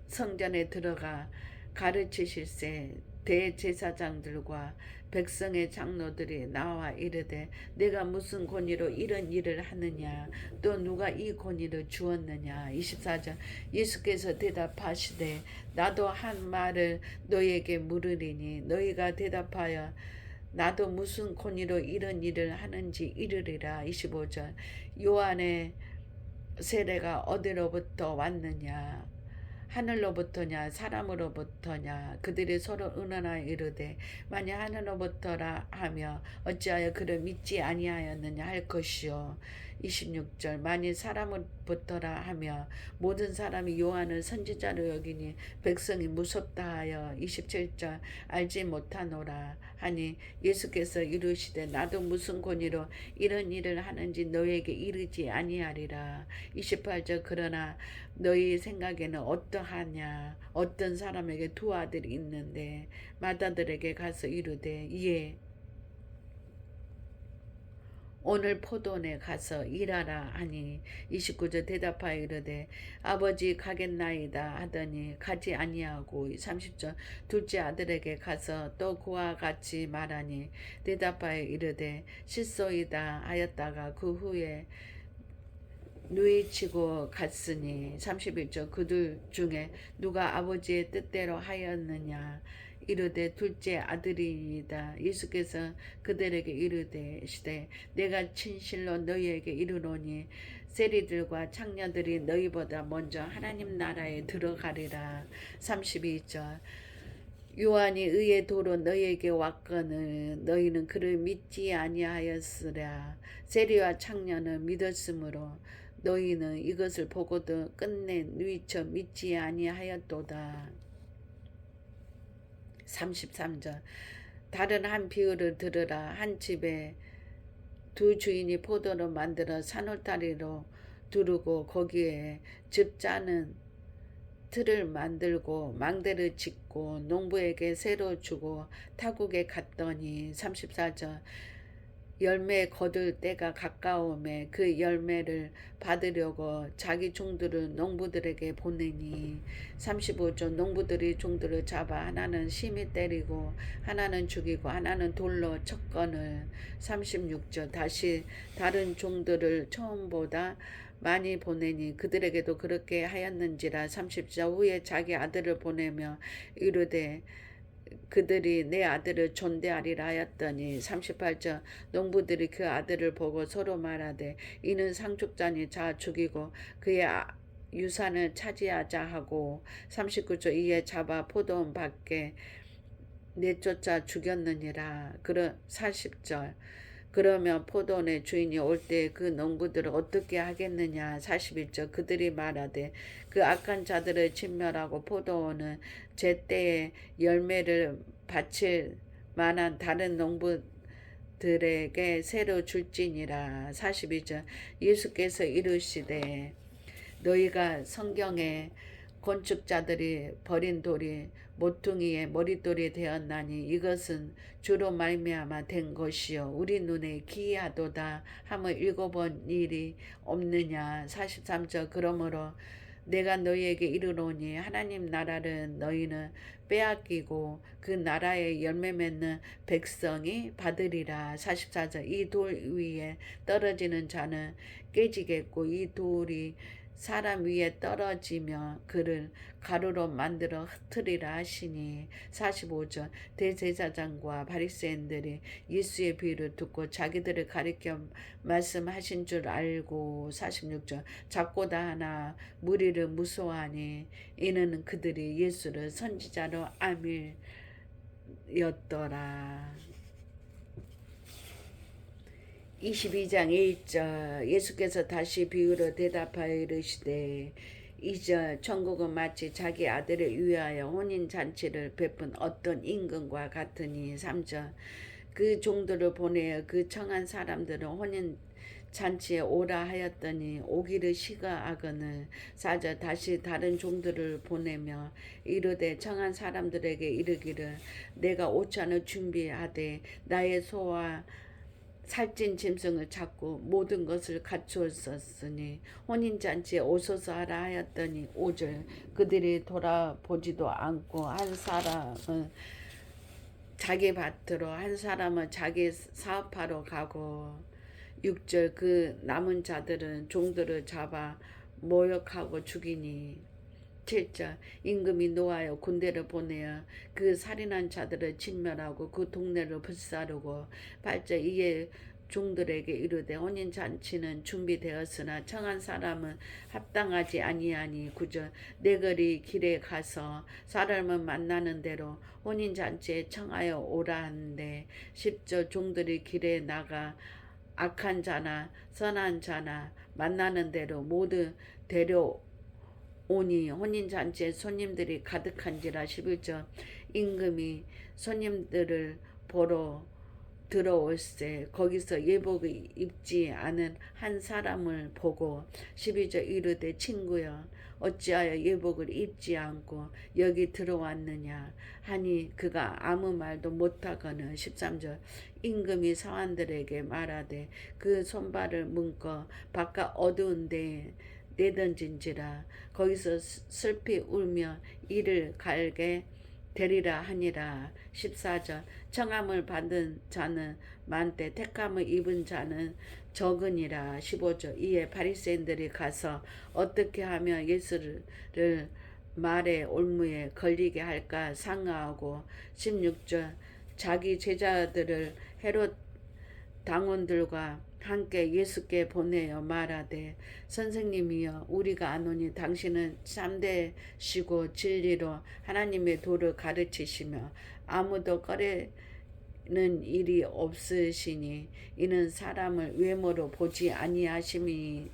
성전에 들어가 가르치실새 대제사장들과 백성의 장로들이 나와 이르되 내가 무슨 권위로 이런 일을 하느냐, 또 누가 이 권위를 주었느냐. 24절. 예수께서 대답하시되 나도 한 말을 너희에게 물으리니 너희가 대답하여 나도 무슨 권위로 이런 일을 하는지 이르리라. 25절. 요한의 세례가 어디로부터 왔느냐, 하늘로부터냐 사람으로부터냐. 그들이 서로 의논하여 이르되 만약 하늘로부터라 하며 어찌하여 그를 믿지 아니하였느냐 할 것이요. 26절. 만일 사람으로부터라 하며 모든 사람이 요한을 선지자로 여기니 백성이 무섭다 하여. 27절. 알지 못하노라 하니 예수께서 이르시되 나도 무슨 권위로 이런 일을 하는지 너희에게 이르지 아니하리라. 28절. 그러나 너희 생각에는 어떠하냐. 어떤 사람에게 두 아들이 있는데 맏아들에게 가서 이르되 이에 오늘 포도원에 가서 일하라 하니. 29절. 대답하여 이르되 아버지 가겠나이다 하더니 가지 아니하고. 30절. 둘째 아들에게 가서 또 그와 같이 말하니 대답하여 이르되 실소이다 하였다가 그 후에 누이치고 갔으니. 31절. 그들 중에 누가 아버지의 뜻대로 하였느냐 이르되 둘째 아들이니이다. 예수께서 그들에게 이르시되 내가 진실로 너희에게 이르노니 세리들과 창녀들이 너희보다 먼저 하나님 나라에 들어가리라. 32절. 요한이 의의 도로 너희에게 왔거늘 너희는 그를 믿지 아니하였으랴. 세리와 창녀는 믿었으므로 너희는 이것을 보고도 끝내 누이쳐 믿지 아니하였도다. 33절. 다른 한 비유를 들으라. 한 집에 두 주인이 포도를 만들어 산울타리로 두르고 거기에 즙 짜는 틀을 만들고 망대를 짓고 농부에게 새로 주고 타국에 갔더니. 34절. 열매 거둘 때가 가까움에 그 열매를 받으려고 자기 종들을 농부들에게 보내니. 35절. 농부들이 종들을 잡아 하나는 심히 때리고 하나는 죽이고 하나는 돌로 쳤거늘. 36절. 다시 다른 종들을 처음보다 많이 보내니 그들에게도 그렇게 하였는지라. 30절. 후에 자기 아들을 보내며 이르되 그들이 내 아들을 존대하리라 하였더니. 38절. 농부들이 그 아들을 보고 서로 말하되 이는 상속자니 자 죽이고 그의 유산을 차지하자 하고. 39절. 이에 잡아 포도원 밖에 내쫓아 죽였느니라. 40절. 그러면 포도원의 주인이 올 때 그 농부들을 어떻게 하겠느냐. 41절. 그들이 말하되 그 악한 자들을 진멸하고 포도원은 제때에 열매를 바칠 만한 다른 농부들에게 새로 줄지니라. 42절. 예수께서 이르시되 너희가 성경에 건축자들이 버린 돌이 모퉁이의 머릿돌이 되었나니 이것은 주로 말미암아 된 것이요 우리 눈에 기이하도다 함을 읽어본 일이 없느냐. 43절. 그러므로 내가 너희에게 이르노니 하나님 나라를 너희는 빼앗기고 그 나라의 열매 맺는 백성이 받으리라. 44절 이 돌 위에 떨어지는 자는 깨지겠고 이 돌이 사람 위에 떨어지며 그를 가루로 만들어 흩으리라 하시니. 45절 대제사장과 바리새인들이 예수의 비유를 듣고 자기들을 가리켜 말씀하신 줄 알고. 46절 작고다 하나 무리를 무서워하니 이는 그들이 예수를 선지자로 아밀였더라. 22장 1절 예수께서 다시 비유로 대답하여 이르시되 2절 천국은 마치 자기 아들을 위하여 혼인잔치를 베푼 어떤 임금과 같으니. 3절 그 종들을 보내어 그 청한 사람들은 혼인잔치에 오라 하였더니 오기를 시가하거늘. 4절 다시 다른 종들을 보내며 이르되 청한 사람들에게 이르기를 내가 오찬을 준비하되 나의 소와 살찐 짐승을 잡고 모든 것을 갖추었으니 혼인잔치에 오소서 하라 하였더니. 5절 그들이 돌아보지도 않고 한 사람은 자기 밭으로 한 사람은 자기 사업하러 가고. 6절 그 남은 자들은 종들을 잡아 모욕하고 죽이니. 7절 임금이 노하여 군대를 보내어 그 살인한 자들을 진멸하고 그 동네를 불사르고. 8절 이에 종들에게 이르되 혼인잔치는 준비되었으나 청한 사람은 합당하지 아니하니. 9절 내거리 길에 가서 사람을 만나는 대로 혼인잔치에 청하여 오라 하는데. 10절 종들이 길에 나가 악한 자나 선한 자나 만나는 대로 모두 데려오니 혼인잔치에 손님들이 가득한지라. 11절 임금이 손님들을 보러 들어올세 거기서 예복을 입지 않은 한 사람을 보고. 12절 이르되 친구여 어찌하여 예복을 입지 않고 여기 들어왔느냐 하니 그가 아무 말도 못하거늘. 13절 임금이 사환들에게 말하되 그 손발을 묶어 바깥 어두운 데에 내던진지라. 거기서 슬피 울며 이를 갈게 되리라 하니라. 14절 청함을 받은 자는 많되 택함을 입은 자는 적으니라. 15절 이에 바리새인들이 가서 어떻게 하면 예수를 말의 올무에 걸리게 할까 상하고. 16절 자기 제자들을 헤롯 당원들과 함께 예수께 보내어 말하되 선생님이여 우리가 아노니 당신은 참되시고 진리로 하나님의 도를 가르치시며 아무도 꺼리는 일이 없으시니 이는 사람을 외모로 보지 아니하심이니이다.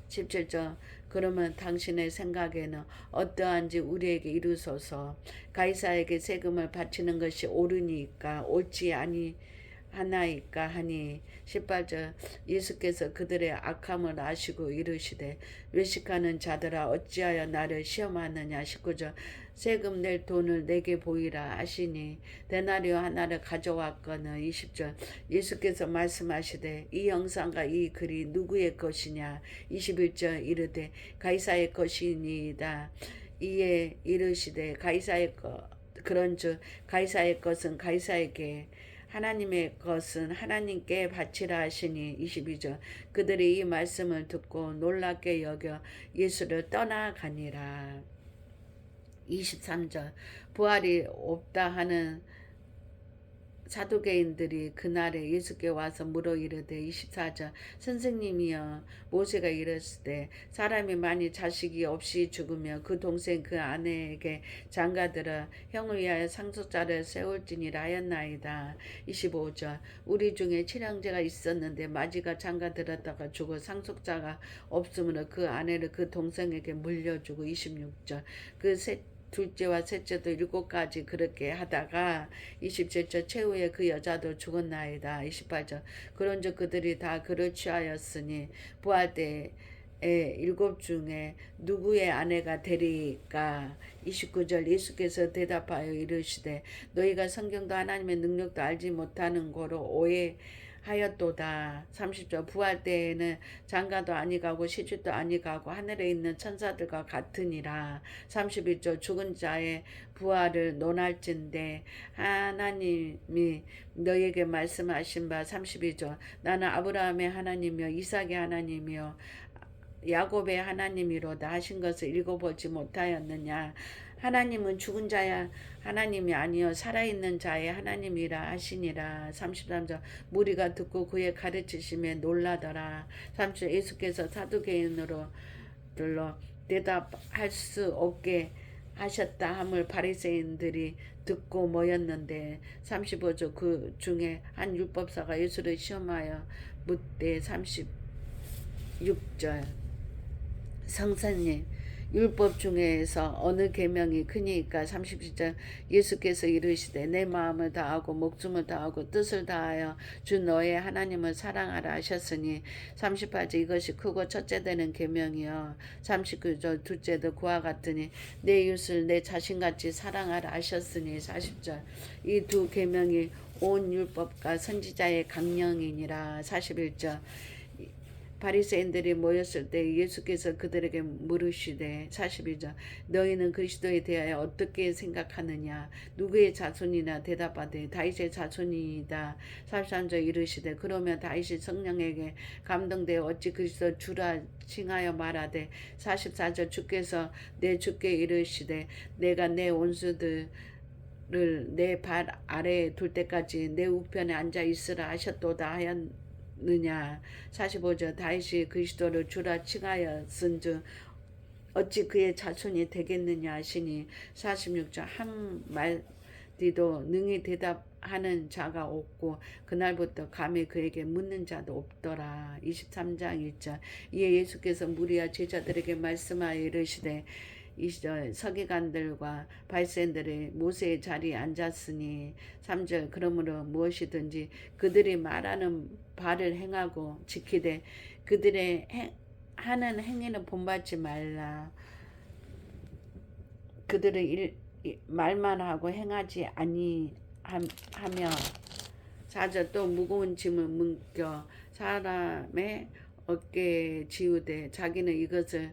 17절 그러면 당신의 생각에는 어떠한지 우리에게 이루소서. 가이사에게 세금을 바치는 것이 옳으니까 옳지 아니하나이까 하니. 18절 예수께서 그들의 악함을 아시고 이르시되 외식하는 자들아 어찌하여 나를 시험하느냐. 19절 세금 낼 돈을 내게 보이라 하시니 데나리오 하나를 가져왔거늘. 20절 예수께서 말씀하시되 이 영상과 이 글이 누구의 것이냐. 21절 이르되 가이사의 것이니이다. 이에 이르시되 가이사의 그런즉 가이사의 것은 가이사에게 하나님의 것은 하나님께 바치라 하시니. 22절 그들이 이 말씀을 듣고 놀랍게 여겨 예수를 떠나가니라. 23절 부활이 없다 하는 사두개인들이 그날에 예수께 와서 물어 이르되. 24절 선생님이여 모세가 이르시되 사람이 만일 자식이 없이 죽으면 그 동생 그 아내에게 장가들어 형을 위하여 상속자를 세울지니라 하였나이다. 25절 우리 중에 칠형제가 있었는데 마지가 장가들었다가 죽어 상속자가 없으므로 그 아내를 그 동생에게 물려주고. 26절 그 둘째와 셋째도 7가지 그렇게 하다가. 27절 최후에 그 여자도 죽었나이다. 28절 그런즉 그들이 다 그를 취하였으니 부활 때에 7 중에 누구의 아내가 되리까. 29절 예수께서 대답하여 이르시되 너희가 성경도 하나님의 능력도 알지 못하는 거로 하였도다. 30절 부활 때에는 장가도 아니가고 시집도 아니가고 하늘에 있는 천사들과 같으니라. 31절 죽은 자의 부활을 논할진대 하나님이 너에게 말씀하신 바 32절 나는 아브라함의 하나님이며 이삭의 하나님이며 야곱의 하나님이로다 하신 것을 읽어보지 못하였느냐. 하나님은 죽은 자야 하나님이 아니요 살아있는 자의 하나님이라 하시니라. 33절 무리가 듣고 그의 가르치심에 놀라더라. 30절 예수께서 사두개인으로 들러 대답할 수 없게 하셨다 함을 바리새인들이 듣고 모였는데 35절 그 중에 한 율법사가 예수를 시험하여 묻되 36절 성사님 율법 중에서 어느 계명이 크니까. 37절 예수께서 이르시되 내 마음을 다하고 목숨을 다하고 뜻을 다하여 주 너의 하나님을 사랑하라 하셨으니. 38절 이것이 크고 첫째 되는 계명이요 39절 둘째도 그와 같으니 내 이웃을 내 자신같이 사랑하라 하셨으니. 40절 이 두 계명이 온 율법과 선지자의 강령이니라. 41절 바리새인들이 모였을 때 예수께서 그들에게 물으시되 42절 너희는 그리스도에 대하여 어떻게 생각하느냐. 누구의 자손이나 대답하되 다윗의 자손이다. 43절 이르시되 그러면 다윗이 성령에게 감동되어 어찌 그리스도 주라 칭하여 말하되. 44절 주께서 내 주께 이르시되 내가 내 원수들 내 발 아래에 둘 때까지 내 우편에 앉아 있으라 하셨도다 하였느냐. 45절 다윗이 그리스도를 주라 칭하였은즉 어찌 그의 자손이 되겠느냐 하시니. 46절 한 말디도 능히 대답하는 자가 없고 그날부터 감히 그에게 묻는 자도 없더라. 23장 1절 이에 예수께서 무리와 제자들에게 말씀하여 이르시되 20절 서기관들과 바리새인들이 모세의 자리에 앉았으니. 3절 그러므로 무엇이든지 그들이 말하는 바를 행하고 지키되 그들의 하는 행위는 본받지 말라. 그들은 말만 하고 행하지 아니하며. 4절 또 무거운 짐을 묶여 사람의 어깨에 지우되 자기는 이것을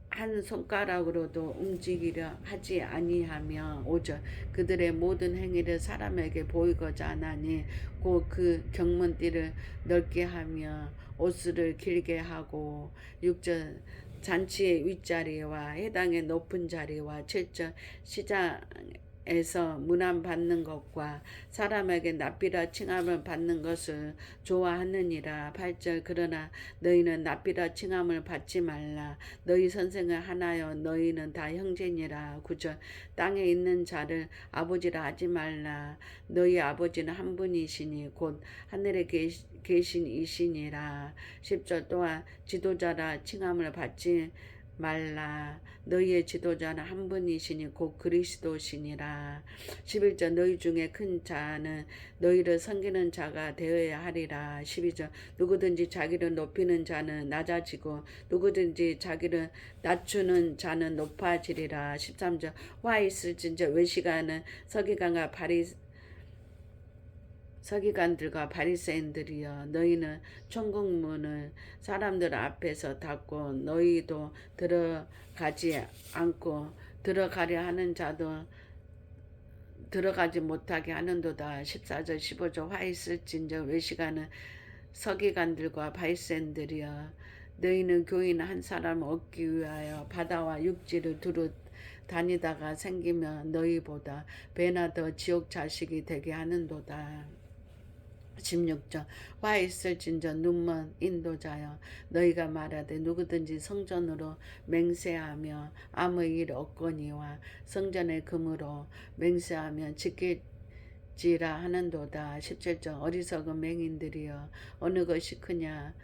한 손가락으로도 움직이려 하지 아니하며. 5절 그들의 모든 행위를 사람에게 보이고자 하나니 곧 그 경문띠를 넓게 하며 옷을 길게 하고. 6절 잔치의 윗자리와 해당의 높은 자리와. 7절 시장에서 문안 받는 것과 사람에게 납비라 칭함을 받는 것을 좋아하느니라. 8절 그러나 너희는 납비라 칭함을 받지 말라. 너희 선생은 하나여 너희는 다 형제니라. 9절 땅에 있는 자를 아버지라 하지 말라. 너희 아버지는 한 분이시니 곧 하늘에 계신 이시니라. 10절 또한 지도자라 칭함을 받지 말라. 너희의 지도자는 한 분이시니 곧 그리스도시니라. 11절 너희 중에 큰 자는 너희를 섬기는 자가 되어야 하리라. 12절 누구든지 자기를 높이는 자는 낮아지고 누구든지 자기를 낮추는 자는 높아지리라. 13절 화 있을진저 외식하는 서기관들과 바리새인들이여 너희는 천국문을 사람들 앞에서 닫고 너희도 들어가지 않고 들어가려 하는 자도 들어가지 못하게 하는도다. 14절 15절 화 있을진저 외식하는 서기관들과 바리새인들이여 너희는 교인 한 사람을 얻기 위하여 바다와 육지를 두루 다니다가 생기며 너희보다 배나 더 지옥 자식이 되게 하는도다. 16절 화 있을진저 눈먼 인도자여 너희가 말하되 누구든지 성전으로 맹세하며 아무 일 없거니와 성전의 금으로 맹세하며 지킬지라 하는도다. 17절 어리석은 맹인들이여 어느 것이 크냐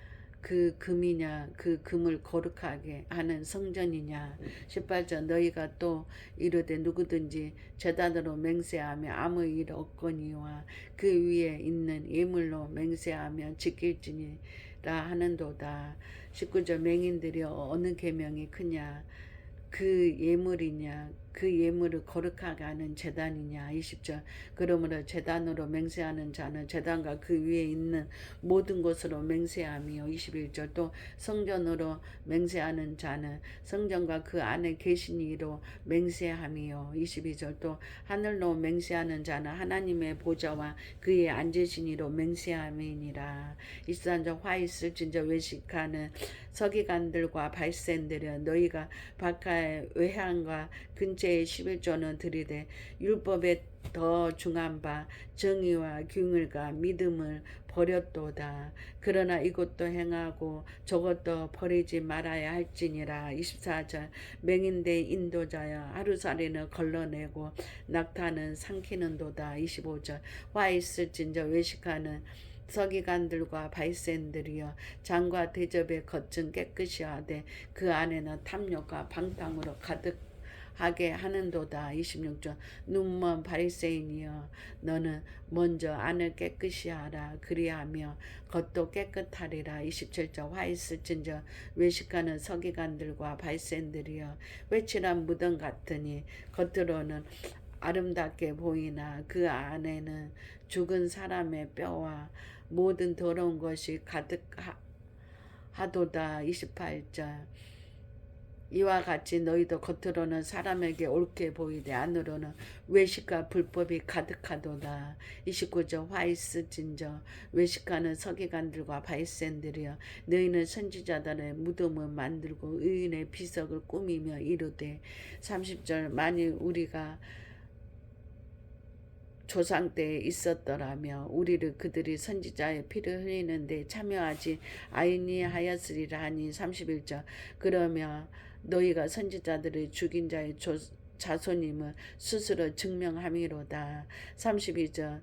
그 금이냐 그 금을 거룩하게 하는 성전이냐. 18절 너희가 또 이르되 누구든지 제단으로 맹세하며 아무 일 없거니와 그 위에 있는 예물로 맹세하며 지킬지니라 하는도다. 19절 맹인들이 어느 계명이 크냐 그 예물이냐 그 예물을 거룩하게 하는 제단이냐. 20절. 그러므로 제단으로 맹세하는 자는 제단과 그 위에 있는 모든 것으로 맹세하며. 21절. 또 성전으로 맹세하는 자는 성전과 그 안에 계신 이로 맹세하며. 22절. 또 하늘로 맹세하는 자는 하나님의 보좌와 그의 앉으신 이로 맹세함이니라. 23절. 화 있을진저 외식하는 서기관들과 바리새인들이여 너희가 바카의 외향과 근처의 11조는 들이되 율법에 더 중한 바 정의와 긍휼과 믿음을 버렸도다. 그러나 이것도 행하고 저것도 버리지 말아야 할지니라. 24절. 맹인대 인도자여 하루살이는 걸러내고 낙타는 삼키는도다. 25절. 화 있을진저 외식하는 서기관들과 바리새인들이여 장과 대접의 겉은 깨끗이 하되 그 안에는 탐욕과 방탕으로 가득하게 하는도다. 26절. 눈먼 바리새인이여 너는 먼저 안을 깨끗이 하라. 그리하며 겉도 깨끗하리라. 27절. 화 있을진저 외식하는 서기관들과 바리새인들이여 회칠한 무덤 같으니 겉으로는 아름답게 보이나 그 안에는 죽은 사람의 뼈와 모든 더러운 것이 가득하도다. 28절. 이와 같이 너희도 겉으로는 사람에게 옳게 보이되 안으로는 외식과 불법이 가득하도다. 29절. 화 있을진저 외식하는 서기관들과 바리새인들이여 너희는 선지자들의 무덤을 만들고 의인의 비석을 꾸미며 이르되. 30절. 만일 우리가 조상 때에 있었더라며 우리를 그들이 선지자의 피를 흘리는데 참여하지 아니하였으리라 하니. 31절. 그러며 너희가 선지자들을 죽인 자의 자손임을 스스로 증명함이로다. 32절.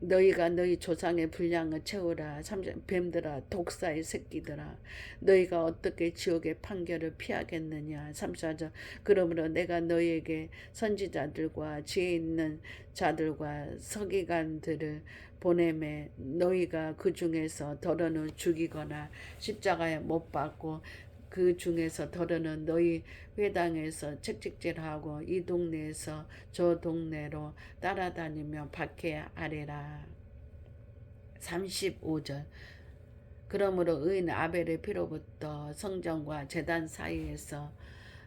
너희가 너희 조상의 분량을 채우라. 뱀들아 독사의 새끼들아 너희가 어떻게 지옥의 판결을 피하겠느냐. 34절. 그러므로 내가 너희에게 선지자들과 지혜 있는 자들과 서기관들을 보내매 너희가 그 중에서 더러는 죽이거나 십자가에 못 박고 그 중에서 더러는 너희 회당에서 채찍질하고 이 동네에서 저 동네로 따라다니며 박해하리라. 35절. 그러므로 의인 아벨의 피로부터 성전과 제단 사이에서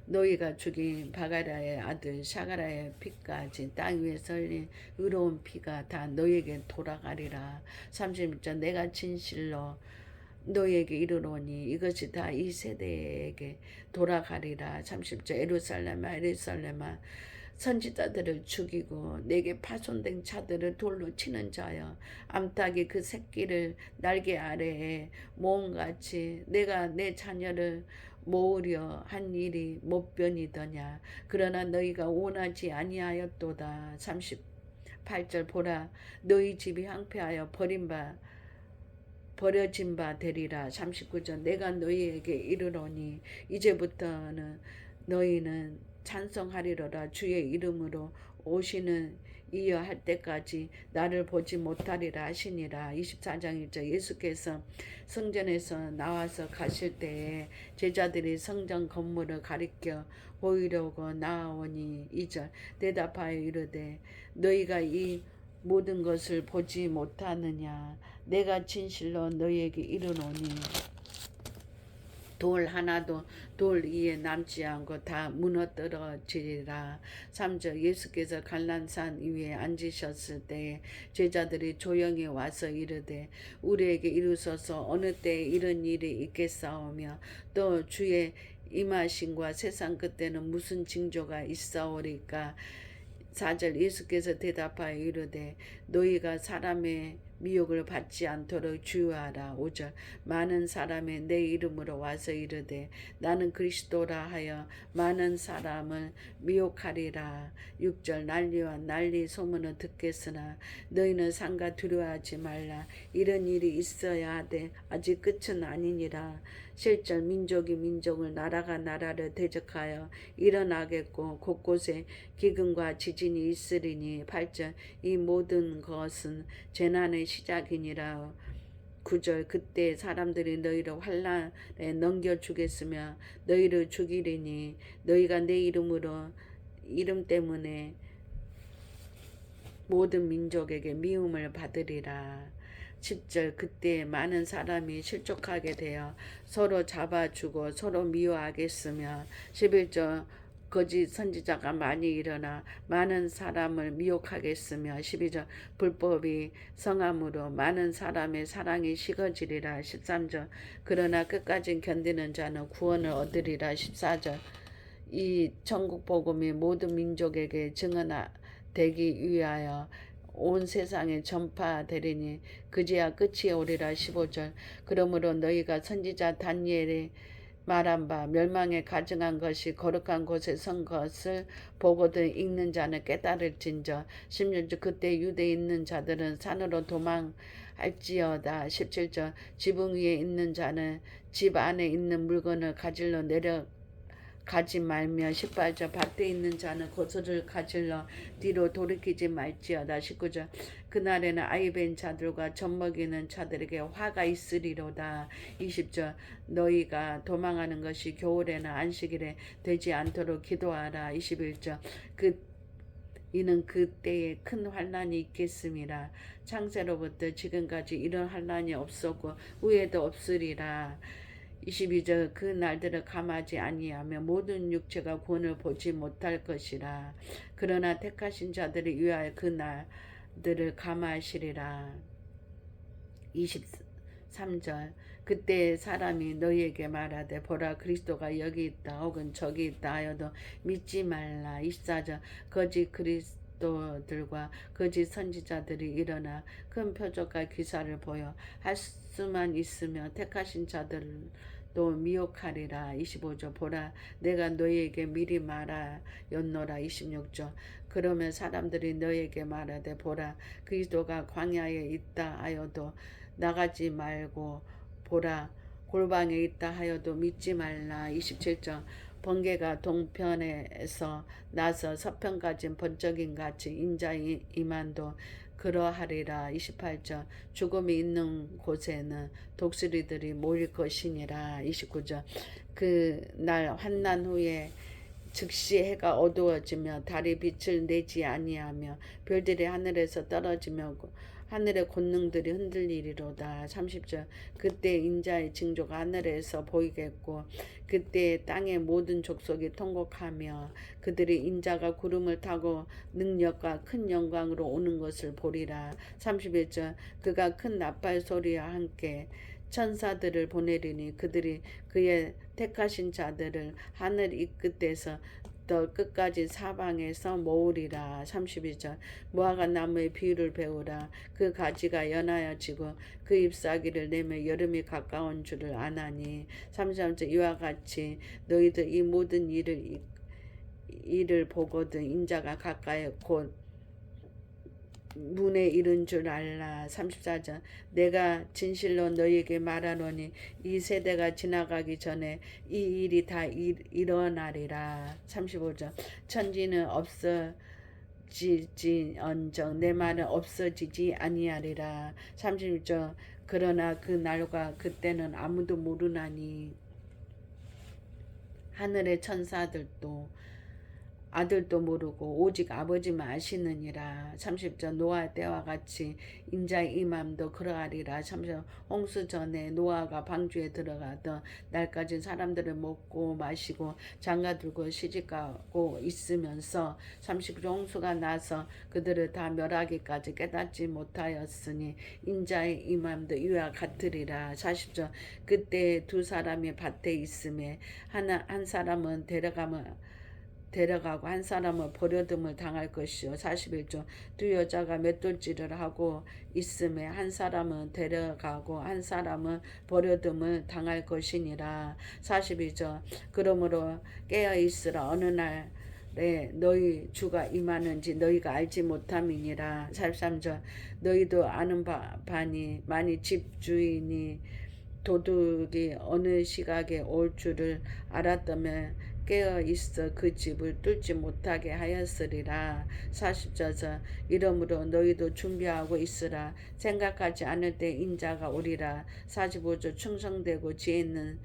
너희가 죽인 바가랴의 아들 샤가랴의 피까지 땅 위에 썰린 의로운 피가 다 너희에게 돌아가리라. 36절. 내가 진실로 너희에게 이르노니 이것이 다 이 세대에게 돌아가리라. 30절. 예루살렘아 예루살렘아 선지자들을 죽이고 내게 파손된 자들을 돌로 치는 자여 암탉이 그 새끼를 날개 아래에 모음같이 내가 내 자녀를 모으려 한 일이 못변이더냐. 그러나 너희가 원하지 아니하였도다. 38절. 보라 너희 집이 황폐하여 버려진 바 되리라. 39절. 내가 너희에게 이르노니 이제부터는 너희는 찬송하리로라. 주의 이름으로 오시는 이어 할 때까지 나를 보지 못하리라 하시니라. 24장 1절. 예수께서 성전에서 나와서 가실 때에 제자들이 성전 건물을 가리켜 보이려고 나아오니. 2절. 대답하여 이르되 너희가 이 모든 것을 보지 못하느냐. 내가 진실로 너희에게 이르노니 돌 하나도 돌 위에 남지 않고 다 무너뜨려지리라. 3절. 예수께서 갈란산 위에 앉으셨을 때에 제자들이 조용히 와서 이르되 우리에게 이루소서 어느 때에 이런 일이 있겠사오며 또 주의 임하심과 세상 끝에는 무슨 징조가 있사오리까. 4절. 예수께서 대답하여 이르되 너희가 사람의 미혹을 받지 않도록 주의하라. 5절. 많은 사람이 내 이름으로 와서 이르되 나는 그리스도라 하여 많은 사람을 미혹하리라. 6절. 난리와 난리 소문을 듣겠으나 너희는 상가 두려워하지 말라. 이런 일이 있어야 하되 아직 끝은 아니니라. 7절. 민족이 민족을 나라가 나라를 대적하여 일어나겠고 곳곳에 기근과 지진이 있으리니. 8절. 이 모든 것은 재난의 시작이니라. 9절. 그때 사람들이 너희를 환난에 넘겨주겠으며 너희를 죽이리니 너희가 내 이름으로 이름 때문에 모든 민족에게 미움을 받으리라. 10절 그때 많은 사람이 실족하게 되어 서로 잡아주고 서로 미워하겠으며 11절 거짓 선지자가 많이 일어나 많은 사람을 미혹하겠으며 12절 불법이 성함으로 많은 사람의 사랑이 식어지리라. 13절 그러나 끝까지 견디는 자는 구원을 얻으리라. 14절 이 천국 복음이 모든 민족에게 증언되기 위하여 온 세상에 전파되리니 그제야 끝이 오리라. 15절 그러므로 너희가 선지자 다니엘이 말한 바 멸망에 가증한 것이 거룩한 곳에 선 것을 보거든 읽는 자는 깨달을진저. 16절 그때 유대에 있는 자들은 산으로 도망할지어다. 17절 지붕 위에 있는 자는 집 안에 있는 물건을 가지러 내려가지 말며 18절 밭에 있는 자는 고소를 가질러 뒤로 돌이키지 말지어다. 19절 그날에는 아이벤 자들과 젖먹이는 자들에게 화가 있으리로다. 20절 너희가 도망하는 것이 겨울에나 안식일에 되지 않도록 기도하라. 21절 이는 그때에 큰 환난이 있겠음이라. 창세로부터 지금까지 이런 환난이 없었고 후에도 없으리라. 22절 그 날들을 감하지 아니하며 모든 육체가 구원을 보지 못할 것이라. 그러나 택하신 자들을 위하여 그 날들을 감하시리라. 23절 그때 사람이 너희에게 말하되 보라 그리스도가 여기 있다 혹은 저기 있다 하여도 믿지 말라. 24절 거짓 그리스도들과 거짓 선지자들이 일어나 큰 표적과 기사를 보여 할 수만 있으며 택하신 자들도 미혹하리라. 25절 보라 내가 너희에게 미리 말하였노라. 26절 그러면 사람들이 너희에게 말하되 보라 그리스도가 광야에 있다 하여도 나가지 말고 보라 골방에 있다 하여도 믿지 말라. 27절 번개가 동편에서 나서 서편까지 번쩍임 같이 인자의 임한도 그러하리라. 28절 죽음이 있는 곳에는 독수리들이 모일 것이니라. 29절 그 날 환난 후에 즉시 해가 어두워지며 달이 빛을 내지 아니하며 별들이 하늘에서 떨어지며 하늘의 권능들이 흔들리리로다. 30절 그때 인자의 징조가 하늘에서 보이겠고 그때 땅의 모든 족속이 통곡하며 그들이 인자가 구름을 타고 능력과 큰 영광으로 오는 것을 보리라. 31절 그가 큰 나팔 소리와 함께 천사들을 보내리니 그들이 그의 택하신 자들을 하늘 이 끝에서 더 끝까지 사방에서 모으리라. 32절 무화과 나무의 비유를 배우라. 그 가지가 연하여지고 그 잎사귀를 내며 여름이 가까운 줄을 아나니. 33절 이와 같이 너희들 이 모든 일을 보거든 인자가 가까이 곧 문에 이른 줄 알라. 34절 내가 진실로 너희에게 말하노니 이 세대가 지나가기 전에 이 일이 다 일어나리라. 35절 천지는 없어지지언정 내 말은 없어지지 아니하리라. 36절 그러나 그 날과 그때는 아무도 모르나니 하늘의 천사들도 아들도 모르고 오직 아버지만 아시느니라. 30절 노아 때와 같이 인자의 임함도 그러하리라. 30절 홍수 전에 노아가 방주에 들어가던 날까지 사람들을 먹고 마시고 장가들고 시집가고 있으면서 30절 홍수가 나서 그들을 다 멸하기까지 깨닫지 못하였으니 인자의 임함도 이와 같으리라. 40절 그때 두 사람이 밭에 있음에 한 사람은 데려가고 한 사람은 버려둠을 당할 것이요. 41절 두 여자가 맷돌질을 하고 있음에 한 사람은 데려가고 한 사람은 버려둠을 당할 것이니라. 42절 그러므로 깨어있으라 어느 날에 너희 주가 임하는지 너희가 알지 못함이니라. 43절 너희도 아는 바니 만일 집주인이 도둑이 어느 시각에 올 줄을 알았다면 깨어 있어 그 집을 뚫지 못하게 하였으리라. 40절 이러므로 너희도 준비하고 있으라. 생각하지 않을 때 인자가 오리라. 45절 충성되고 지혜 있는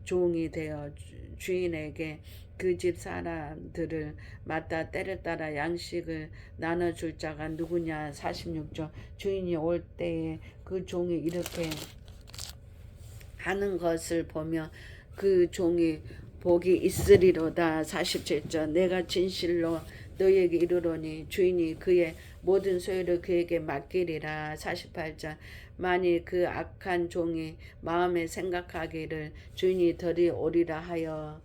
종이 되어 주인에게 그 집 사람들을 맞다 때를 따라 양식을 나눠줄 자가 누구냐. 46절. 주인이 올 때에 그 종이 이렇게 하는 것을 보며 그 종이 복이 있으리로다. 47절. 내가 진실로 너희에게 이르노니 주인이 그의 모든 소유를 그에게 맡기리라. 48절. 만일 그 악한 종이 마음에 생각하기를 주인이 덜이 오리라 하여.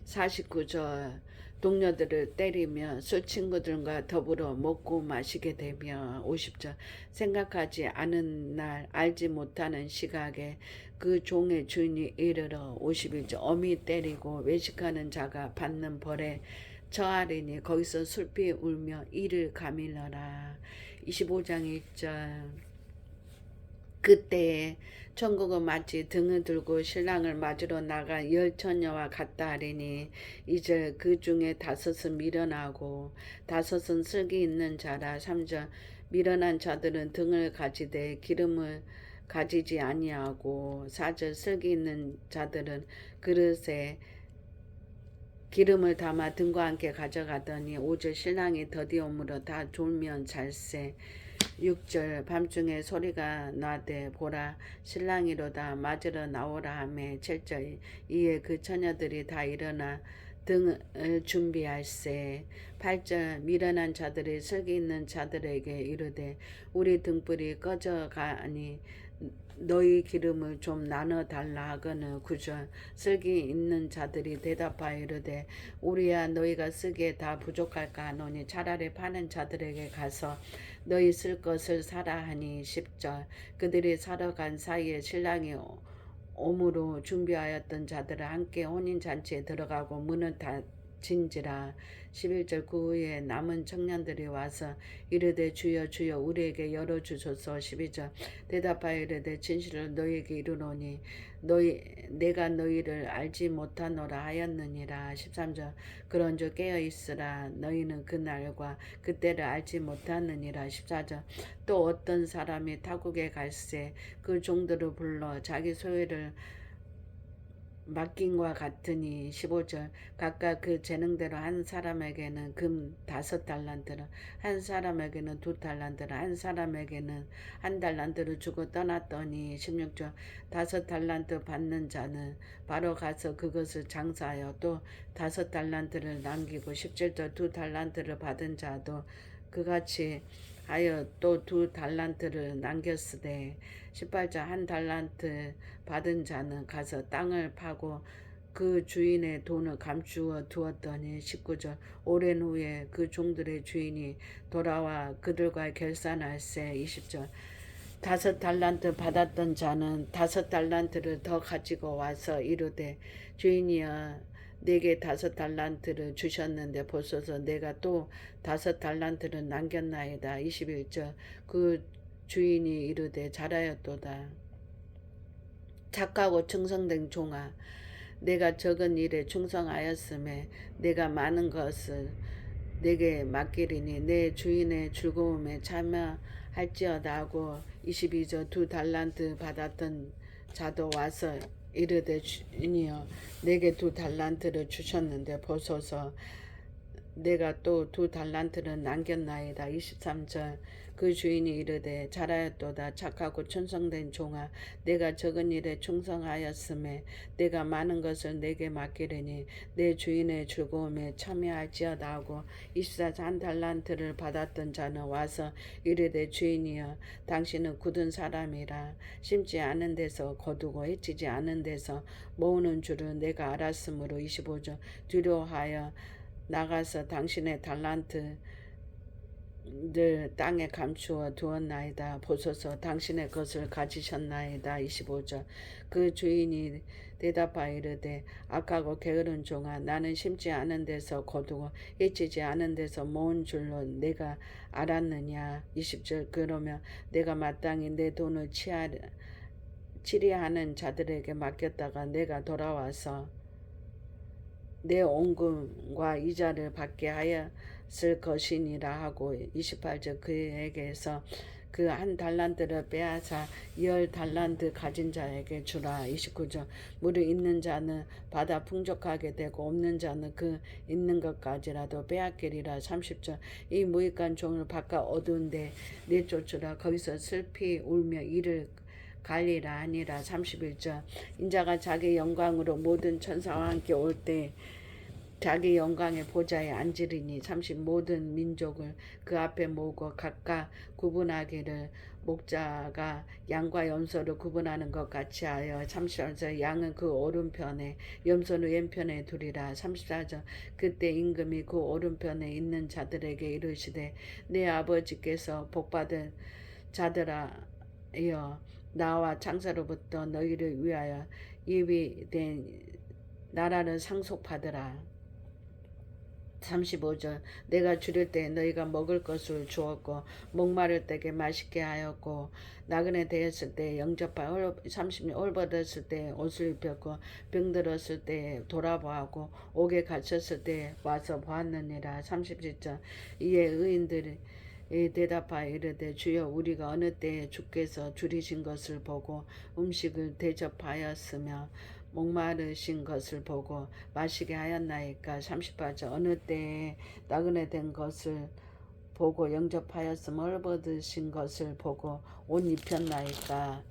49절. 동료들을 때리며 술 친구들과 더불어 먹고 마시게 되며. 50절. 생각하지 않은 날 알지 못하는 시각에 그 종의 주인이 이르러. 51절. 어미 때리고 외식하는 자가 받는 벌에 처하리니 거기서 슬피 울며 이를 가밀러라. 25장 1절. 그때에 천국은 마치 등을 들고 신랑을 맞으러 나간 열 처녀와 같다 하리니. 이제 그 중에 5은 미련하고 5은 슬기 있는 자라. 3절. 미련한 자들은 등을 가지되 기름을 가지지 아니하고. 4절. 슬기 있는 자들은 그릇에 기름을 담아 등과 함께 가져가더니. 5절. 신랑이 더디옴으로 다 졸면 잘세. 6절. 밤중에 소리가 나되 보라 신랑이로다 맞으러 나오라 하매. 7절. 이에 그 처녀들이 다 일어나 등을 준비할세. 8절. 미련한 자들이 슬기 있는 자들에게 이르되 우리 등불이 꺼져가니 너희 기름을 좀 나눠 달라 하거늘. 9절. 슬기 있는 자들이 대답하여 이르되 우리야 너희가 쓰기에 다 부족할까 하노니 차라리 파는 자들에게 가서 너희 쓸 것을 사라 하니. 10절. 그들이 사러 간 사이에 신랑이 오므로 준비하였던 자들은 함께 혼인잔치에 들어가고 문은 닫힌지라. 11절. 그 후에 남은 청년들이 와서 이르되 주여 주여 우리에게 열어주소서. 12절. 대답하여 이르되 진실로 너희에게 이르노니 내가 너희를 알지 못하노라 하였느니라. 13절. 그런즉 깨어있으라 너희는 그날과 그때를 알지 못하느니라. 14절. 또 어떤 사람이 타국에 갈새 그 종들을 불러 자기 소유를 맡긴과 같으니. 15절. 각각 그 재능대로 한 사람에게는 금 5달란트를, 한 사람에게는 2달란트를, 한 사람에게는 1달란트를 주고 떠났더니. 16절. 5달란트 받는 자는 바로 가서 그것을 장사하여 또 5달란트를 남기고. 17절. 2달란트를 받은 자도 그같이 하여 또 2달란트를 남겼으되. 18절. 1달란트 받은 자는 가서 땅을 파고 그 주인의 돈을 감추어 두었더니. 19절. 오랜 후에 그 종들의 주인이 돌아와 그들과 결산할세. 20절. 5달란트 받았던 자는 5달란트를 더 가지고 와서 이르되 주인이여 내게 5달란트를 주셨는데 보소서 내가 또 5달란트를 남겼나이다. 21절. 그 주인이 이르되 잘하였도다. 착하고 충성된 종아 내가 적은 일에 충성하였음에 내가 많은 것을 내게 맡기리니 내 주인의 즐거움에 참여할지어다 하고. 22절. 2달란트 받았던 자도 와서 이르되 주인이여 내게 2달란트를 주셨는데 보소서 내가 또 2달란트를 남겼나이다. 23절. 그 주인이 이르되 잘하였도다 착하고 충성된 종아 내가 적은 일에 충성하였음에 내가 많은 것을 내게 맡기리니 내 주인의 즐거움에 참여할지어다 하고. 24절. 1달란트를 받았던 자는 와서 이르되 주인이여 당신은 굳은 사람이라 심지 않은 데서 거두고 해치지 않은 데서 모으는 줄을 내가 알았으므로. 25절. 두려워하여 나가서 당신의 달란트를 땅에 감추어 두었나이다. 보소서 당신의 것을 가지셨나이다. 25절. 그 주인이 대답하여 이르되 악하고 게으른 종아 나는 심지 않은 데서 거두고 해치지 않은 데서 모은 줄로 내가 알았느냐. 20절. 그러면 내가 마땅히 내 돈을 치리하는 자들에게 맡겼다가 내가 돌아와서 내 원금과 이자를 받게 하였을 것이니라 하고. 28절. 그에게서 그 한 달란트를 빼앗아 10달란트 가진 자에게 주라. 29절 무릇 있는 자는 받아 풍족하게 되고 없는 자는 그 있는 것까지라도 빼앗기리라. 30절 이 무익한 종을 바깥 어두운데 내쫓으라. 거기서 슬피 울며 이를 갈리라 하니라. 31절 인자가 자기 영광으로 모든 천사와 함께 올 때 자기 영광의 보좌에 앉으리니 30 모든 민족을 그 앞에 모으고 각각 구분하기를 목자가 양과 염소를 구분하는 것 같이 하여 34절 양은 그 오른편에 염소는 왼편에 두리라. 34절 그때 임금이 그 오른편에 있는 자들에게 이르시되 내 아버지께서 복받은 자들아여 나와 창세로부터 너희를 위하여 예비된 나라를 상속받으라. 35절 내가 줄일 때 너희가 먹을 것을 주었고 목마를 때에 맛있게 하였고 나그네 되었을 때 영접하여 30년 홀벗었을 때 옷을 입혔고 병들었을 때 돌아보았고 옥에 갇혔을 때 와서 보았느니라. 37절 이에 의인들이 대답하여 이르되 주여 우리가 어느 때에 주께서 줄이신 것을 보고 음식을 대접하였으며 목마르신 것을 보고 마시게 하였나이까. 38절 어느 때에 나그네 된 것을 보고 영접하였으며 헐벗으신 것을 보고 옷 입혔나이까.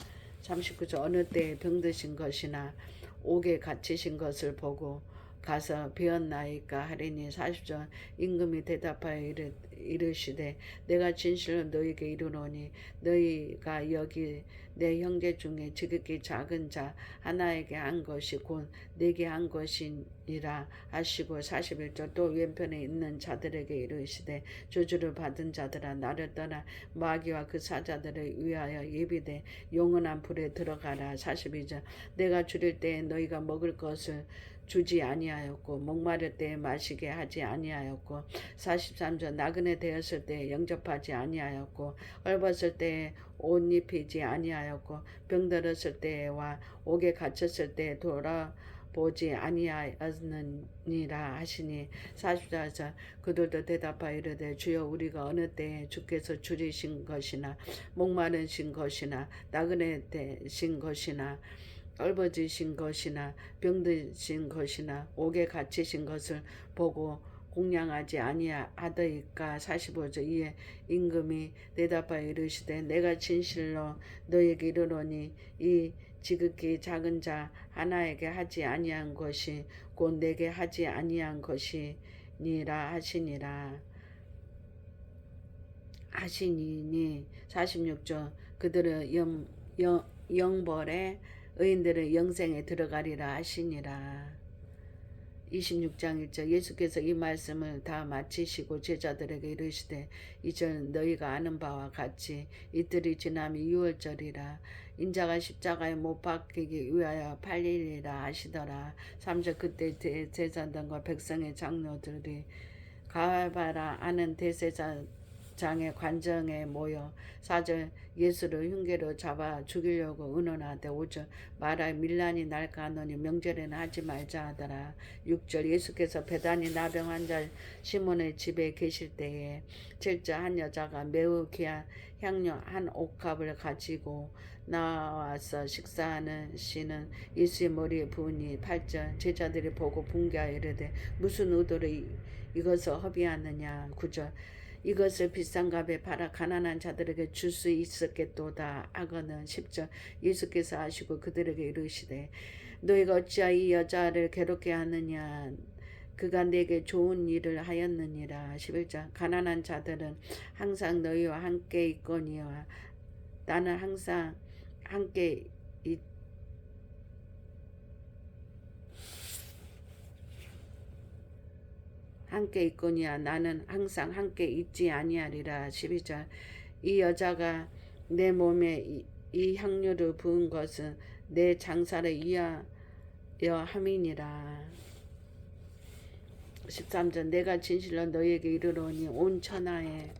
39절 어느 때에 병드신 것이나 옥에 갇히신 것을 보고 가서 배웠나이까 하리니. 40절 임금이 대답하여 이르시되 내가 진실로 너희에게 이르노니 너희가 여기 내 형제 중에 지극히 작은 자 하나에게 한 것이 곧 내게 한 것이니라 하시고. 41절 또 왼편에 있는 자들에게 이르시되 저주를 받은 자들아 나를 떠나 마귀와 그 사자들을 위하여 예비돼 영원한 불에 들어가라. 42절 내가 줄일 때에 너희가 먹을 것을 주지 아니하였고 목마를 때에 마시게 하지 아니하였고 43절 나그네 되었을 때에 영접하지 아니하였고 헐벗을 때에 옷 입히지 아니하였고 병들었을 때와 옥에 갇혔을 때에 돌아보지 아니하였느니라 하시니. 44절 그들도 대답하여 이르되 주여 우리가 어느 때에 주께서 줄이신 것이나 목마르신 것이나 나그네 되신 것이나 헐벗으신 것이나 병드신 것이나 옥에 갇히신 것을 보고 공양하지 아니하더이까. 45절 이에 임금이 대답하여 이르시되 내가 진실로 너에게 이르노니 이 지극히 작은 자 하나에게 하지 아니한 것이 곧 내게 하지 아니한 것이니라 하시니니. 46절 그들은 영벌에 의인들은 영생에 들어가리라 하시니라. 26장 1절 예수께서 이 말씀을 다 마치시고 제자들에게 이르시되 이전 너희가 아는 바와 같이 이틀이 지나면 유월절이라 인자가 십자가에 못 박히기 위하여 팔리리라 하시더라. 3절 그때 제사장과 백성의 장로들이 가바라 아는 대제사장의 관정에 모여 4절 예수를 흉계로 잡아 죽이려고 의논하되 5절 마라 밀란이 날까 하노니 명절에는 하지 말자 하더라. 6절 예수께서 베다니 나병 환자 시몬의 집에 계실 때에 7절 한 여자가 매우 귀한 향료 한 옥합을 가지고 나와서 식사하는 씨는 예수의 머리에 부으니. 8절 제자들이 보고 분개하여 이르되 무슨 의도로 이것을 허비하느냐. 9절 이것을 비싼 값에 팔아 가난한 자들에게 줄 수 있었겠도다 하거늘. 10절 예수께서 하시고 그들에게 이르시되 너희가 어찌하여 이 여자를 괴롭게 하느냐 그가 내게 좋은 일을 하였느니라. 11절 가난한 자들은 항상 너희와 함께 있거니와 나는 항상 함께 있거니와 나는 항상 함께 있지 아니하리라. 12절 이 여자가 내 몸에 이 향료를 부은 것은 내 장사를 위하여 함이니라. 13절 내가 진실로 너희에게 이르노니 온 천하에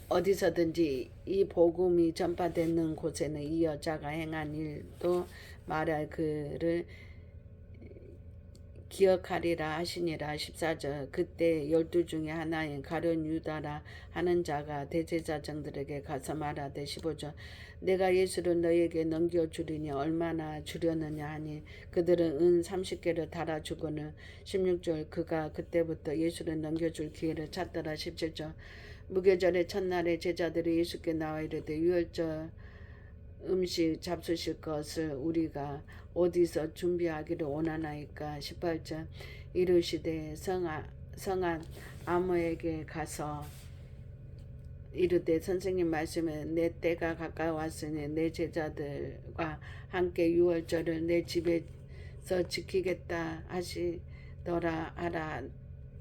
어디서든지 이 복음이 전파되는 곳에는 이 여자가 행한 일도 말할 그를 기억하리라 하시니라. 14절 그때 12 중에 하나인 가룟 유다라 하는 자가 대제사장들에게 가서 말하되 15절 내가 예수를 너에게 넘겨주리니 얼마나 주려느냐 하니 그들은 은 30개를 달아주고는 16절 그가 그때부터 예수를 넘겨줄 기회를 찾더라. 17절 무교절의 첫날에 제자들이 예수께 나와 이르되 유월절 음식 잡수실 것을 우리가 어디서 준비하기를 원하나이까. 18절 이르시되 성한 아모에게 가서 이르되 선생님 말씀에 내 때가 가까웠으니 내 제자들과 함께 유월절을 내 집에서 지키겠다 하시더라 하라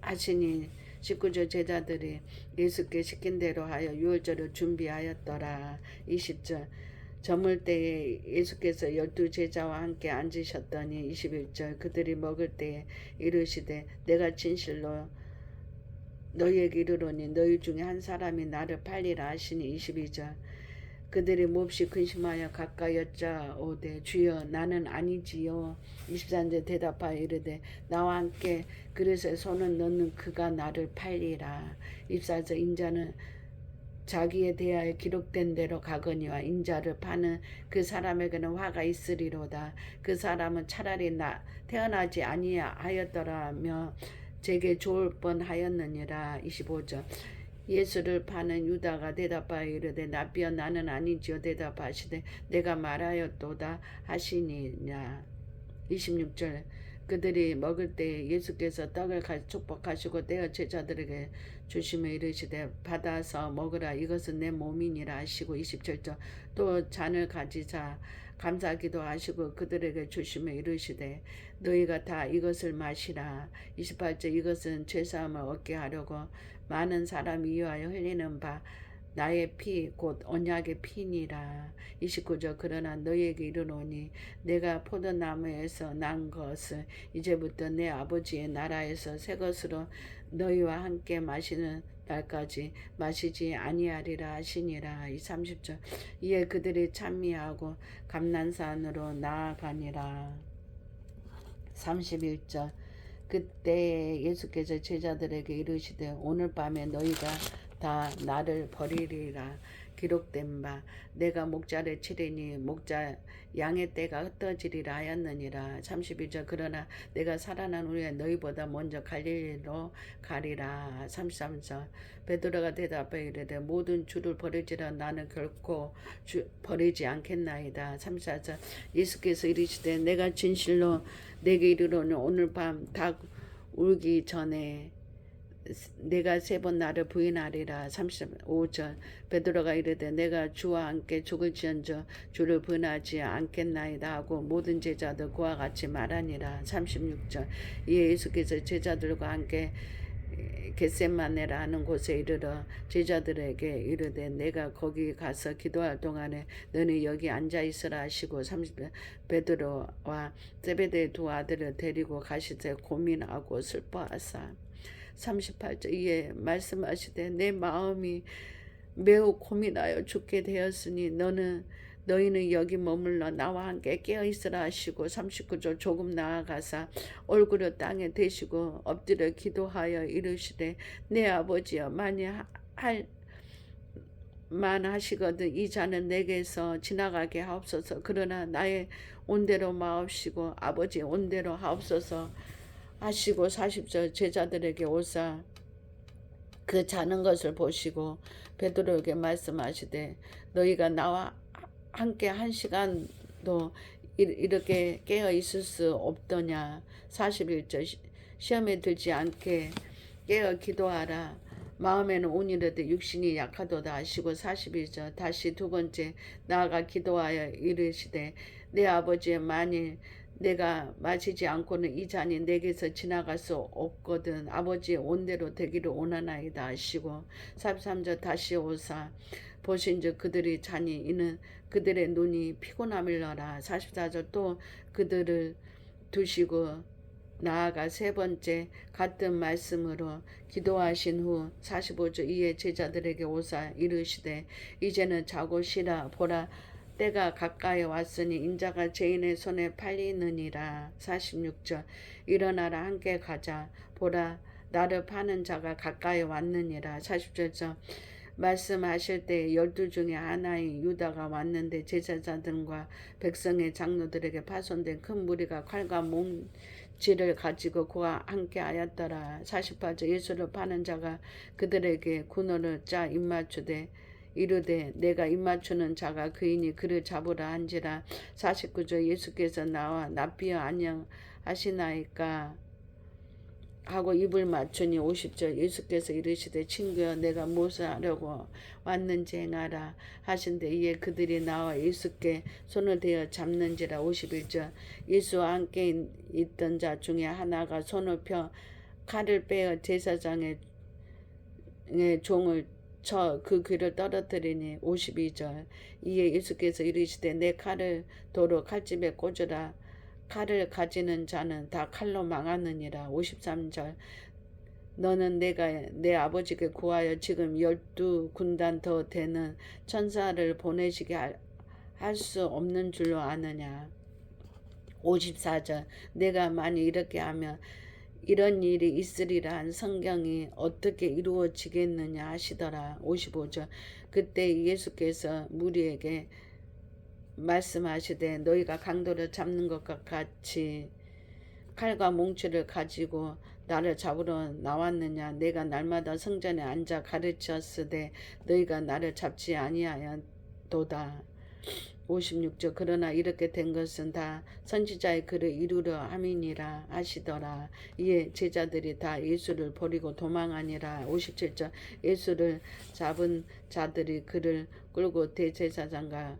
하시니 19절 제자들이 예수께 시킨 대로 하여 유월절을 준비하였더라. 20절 저물 때에 예수께서 12 제자와 함께 앉으셨더니 21절 그들이 먹을 때에 이르시되 내가 진실로 너희에게 이르노니 너희 중에 한 사람이 나를 팔리라 하시니 22절 그들이 몹시 근심하여 가까이 여짜오되 주여 나는 아니지요. 23절 대답하여 이르되 나와 함께 그릇에 손을 넣는 그가 나를 팔리라. 24절 인자는 자기에 대하여 기록된 대로 가거니와 인자를 파는 그 사람에게는 화가 있으리로다. 그 사람은 차라리 태어나지 아니하였더라며 제게 좋을 뻔하였느니라. 25절 예수를 파는 유다가 대답하여 이르되 나비여 나는 아니지요. 대답하시되 내가 말하였도다 하시니냐. 26절 그들이 먹을 때 예수께서 떡을 축복하시고 떼어 제자들에게 주시며 이르시되 받아서 먹으라 이것은 내 몸이니라 하시고 27절 또 잔을 가지사 감사기도 하시고 그들에게 주시며 이르시되 너희가 다 이것을 마시라. 28절 이것은 죄사함을 얻게 하려고 많은 사람이 위하여 흘리는 바 나의 피 곧 언약의 피니라. 29절 그러나 너희에게 이르노니 내가 포도나무에서 난 것을 이제부터 내 아버지의 나라에서 새 것으로 너희와 함께 마시는 날까지 마시지 아니하리라 하시니라. 30절 이에 그들이 찬미하고 감난산으로 나아가니라. 31절 그때 예수께서 제자들에게 이르시되 오늘 밤에 너희가 다 나를 버리리라. 기록된 바 내가 목자를 치리니 목자 양의 떼가 흩어지리라 하였느니라. 32절 그러나 내가 살아난 후에 너희보다 먼저 갈릴리로 가리라. 33절 베드로가 대답하여 이르되 모든 주를 버릴지라 나는 결코 버리지 않겠나이다. 34절 예수께서 이르시되 내가 진실로 내게 이르노니 오늘 밤 닭 울기 전에 내가 3번 나를 부인하리라. 35절 베드로가 이르되 내가 주와 함께 죽을지언정 주를 부인하지 않겠나이다 하고 모든 제자들 그와 같이 말하니라. 36절 이에 예수께서 제자들과 함께 겟세마네라 하는 곳에 이르러 제자들에게 이르되 내가 거기 가서 기도할 동안에 너는 여기 앉아 있으라 하시고 30절 베드로와 세베대의 2 아들을 데리고 가시되 고민하고 슬퍼하사 38절 이에 말씀하시되 내 마음이 매우 고민하여 죽게 되었으니 너희는 여기 머물러 나와 함께 깨어있으라 하시고 39절 조금 나아가사 얼굴을 땅에 대시고 엎드려 기도하여 이르시되 내 아버지여 만하시거든 이 잔은 내게서 지나가게 하옵소서. 그러나 나의 온대로 마옵시고 아버지의 온대로 하옵소서 하시고 40절 제자들에게 오사 그 자는 것을 보시고 베드로에게 말씀하시되 너희가 나와 함께 1시간도 이렇게 깨어 있을 수 없더냐. 41절 시험에 들지 않게 깨어 기도하라. 마음에는 온이르되 육신이 약하도다 하시고 42절 다시 2번째 나아가 기도하여 이르시되 내 아버지의 만일 내가 마시지 않고는 이 잔이 내게서 지나갈 수 없거든 아버지의 온대로 되기를 원하나이다 하시고 43절 다시 오사 보신즉 그들이 자니 이는 그들의 눈이 피곤함일러라. 44절 또 그들을 두시고 나아가 3번째 같은 말씀으로 기도하신 후 45절 이에 제자들에게 오사 이르시되 이제는 자고 쉬라. 보라 때가 가까이 왔으니 인자가 죄인의 손에 팔리느니라. 46절 일어나라 함께 가자. 보라 나를 파는 자가 가까이 왔느니라. 40절 말씀하실 때 12 중에 하나인 유다가 왔는데 제사장들과 백성의 장로들에게 파손된 큰 무리가 칼과 몽지를 가지고 그와 함께 하였더라. 48절 예수를 파는 자가 그들에게 군호를 짜 입맞추되 이르되 내가 입맞추는 자가 그이니 그를 잡으라 한지라. 49절 예수께서 나와 납비여 안녕하시나이까 하고 입을 맞추니. 50절 예수께서 이르시되 친구여 내가 무엇을 하려고 왔는지 행하라 하신대 이에 그들이 나와 예수께 손을 대어 잡는지라. 51절 예수와 함께 있던 자 중에 하나가 손을 펴 칼을 빼어 제사장의 종을 쳐 그 귀를 떨어뜨리니. 52절 이에 예수께서 이르시되 내 칼을 도로 칼집에 꽂으라. 칼을 가지는 자는 다 칼로 망하느니라. 53절 너는 내가 내 아버지께 구하여 지금 12군단 더 되는 천사를 보내시게 할 수 없는 줄로 아느냐. 54절 내가 만일 이렇게 하면 이런 일이 있으리라 한 성경이 어떻게 이루어지겠느냐 하시더라. 55절 그때 예수께서 무리에게 말씀하시되 너희가 강도를 잡는 것과 같이 칼과 몽치를 가지고 나를 잡으러 나왔느냐. 내가 날마다 성전에 앉아 가르쳤으되 너희가 나를 잡지 아니하였도다. 56절 그러나 이렇게 된 것은 다 선지자의 글을 이루려 함이니라 하시더라. 이에 제자들이 다 예수를 버리고 도망하니라. 57절 예수를 잡은 자들이 그를 끌고 대제사장과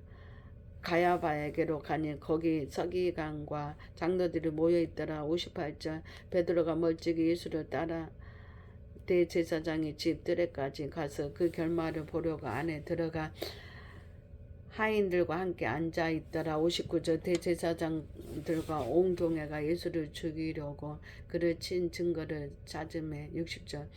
가야바에게로 가니 거기 서기관과 장로들이 모여있더라. 58절 베드로가 멀찍이 예수를 따라 대제사장의 집 뜰에까지 가서 그 결말을 보려고 안에 들어가 하인들과 함께 앉아있더라. 59절 대제사장들과 온 교회가 예수를 죽이려고 그를 친 증거를 찾음에. 60절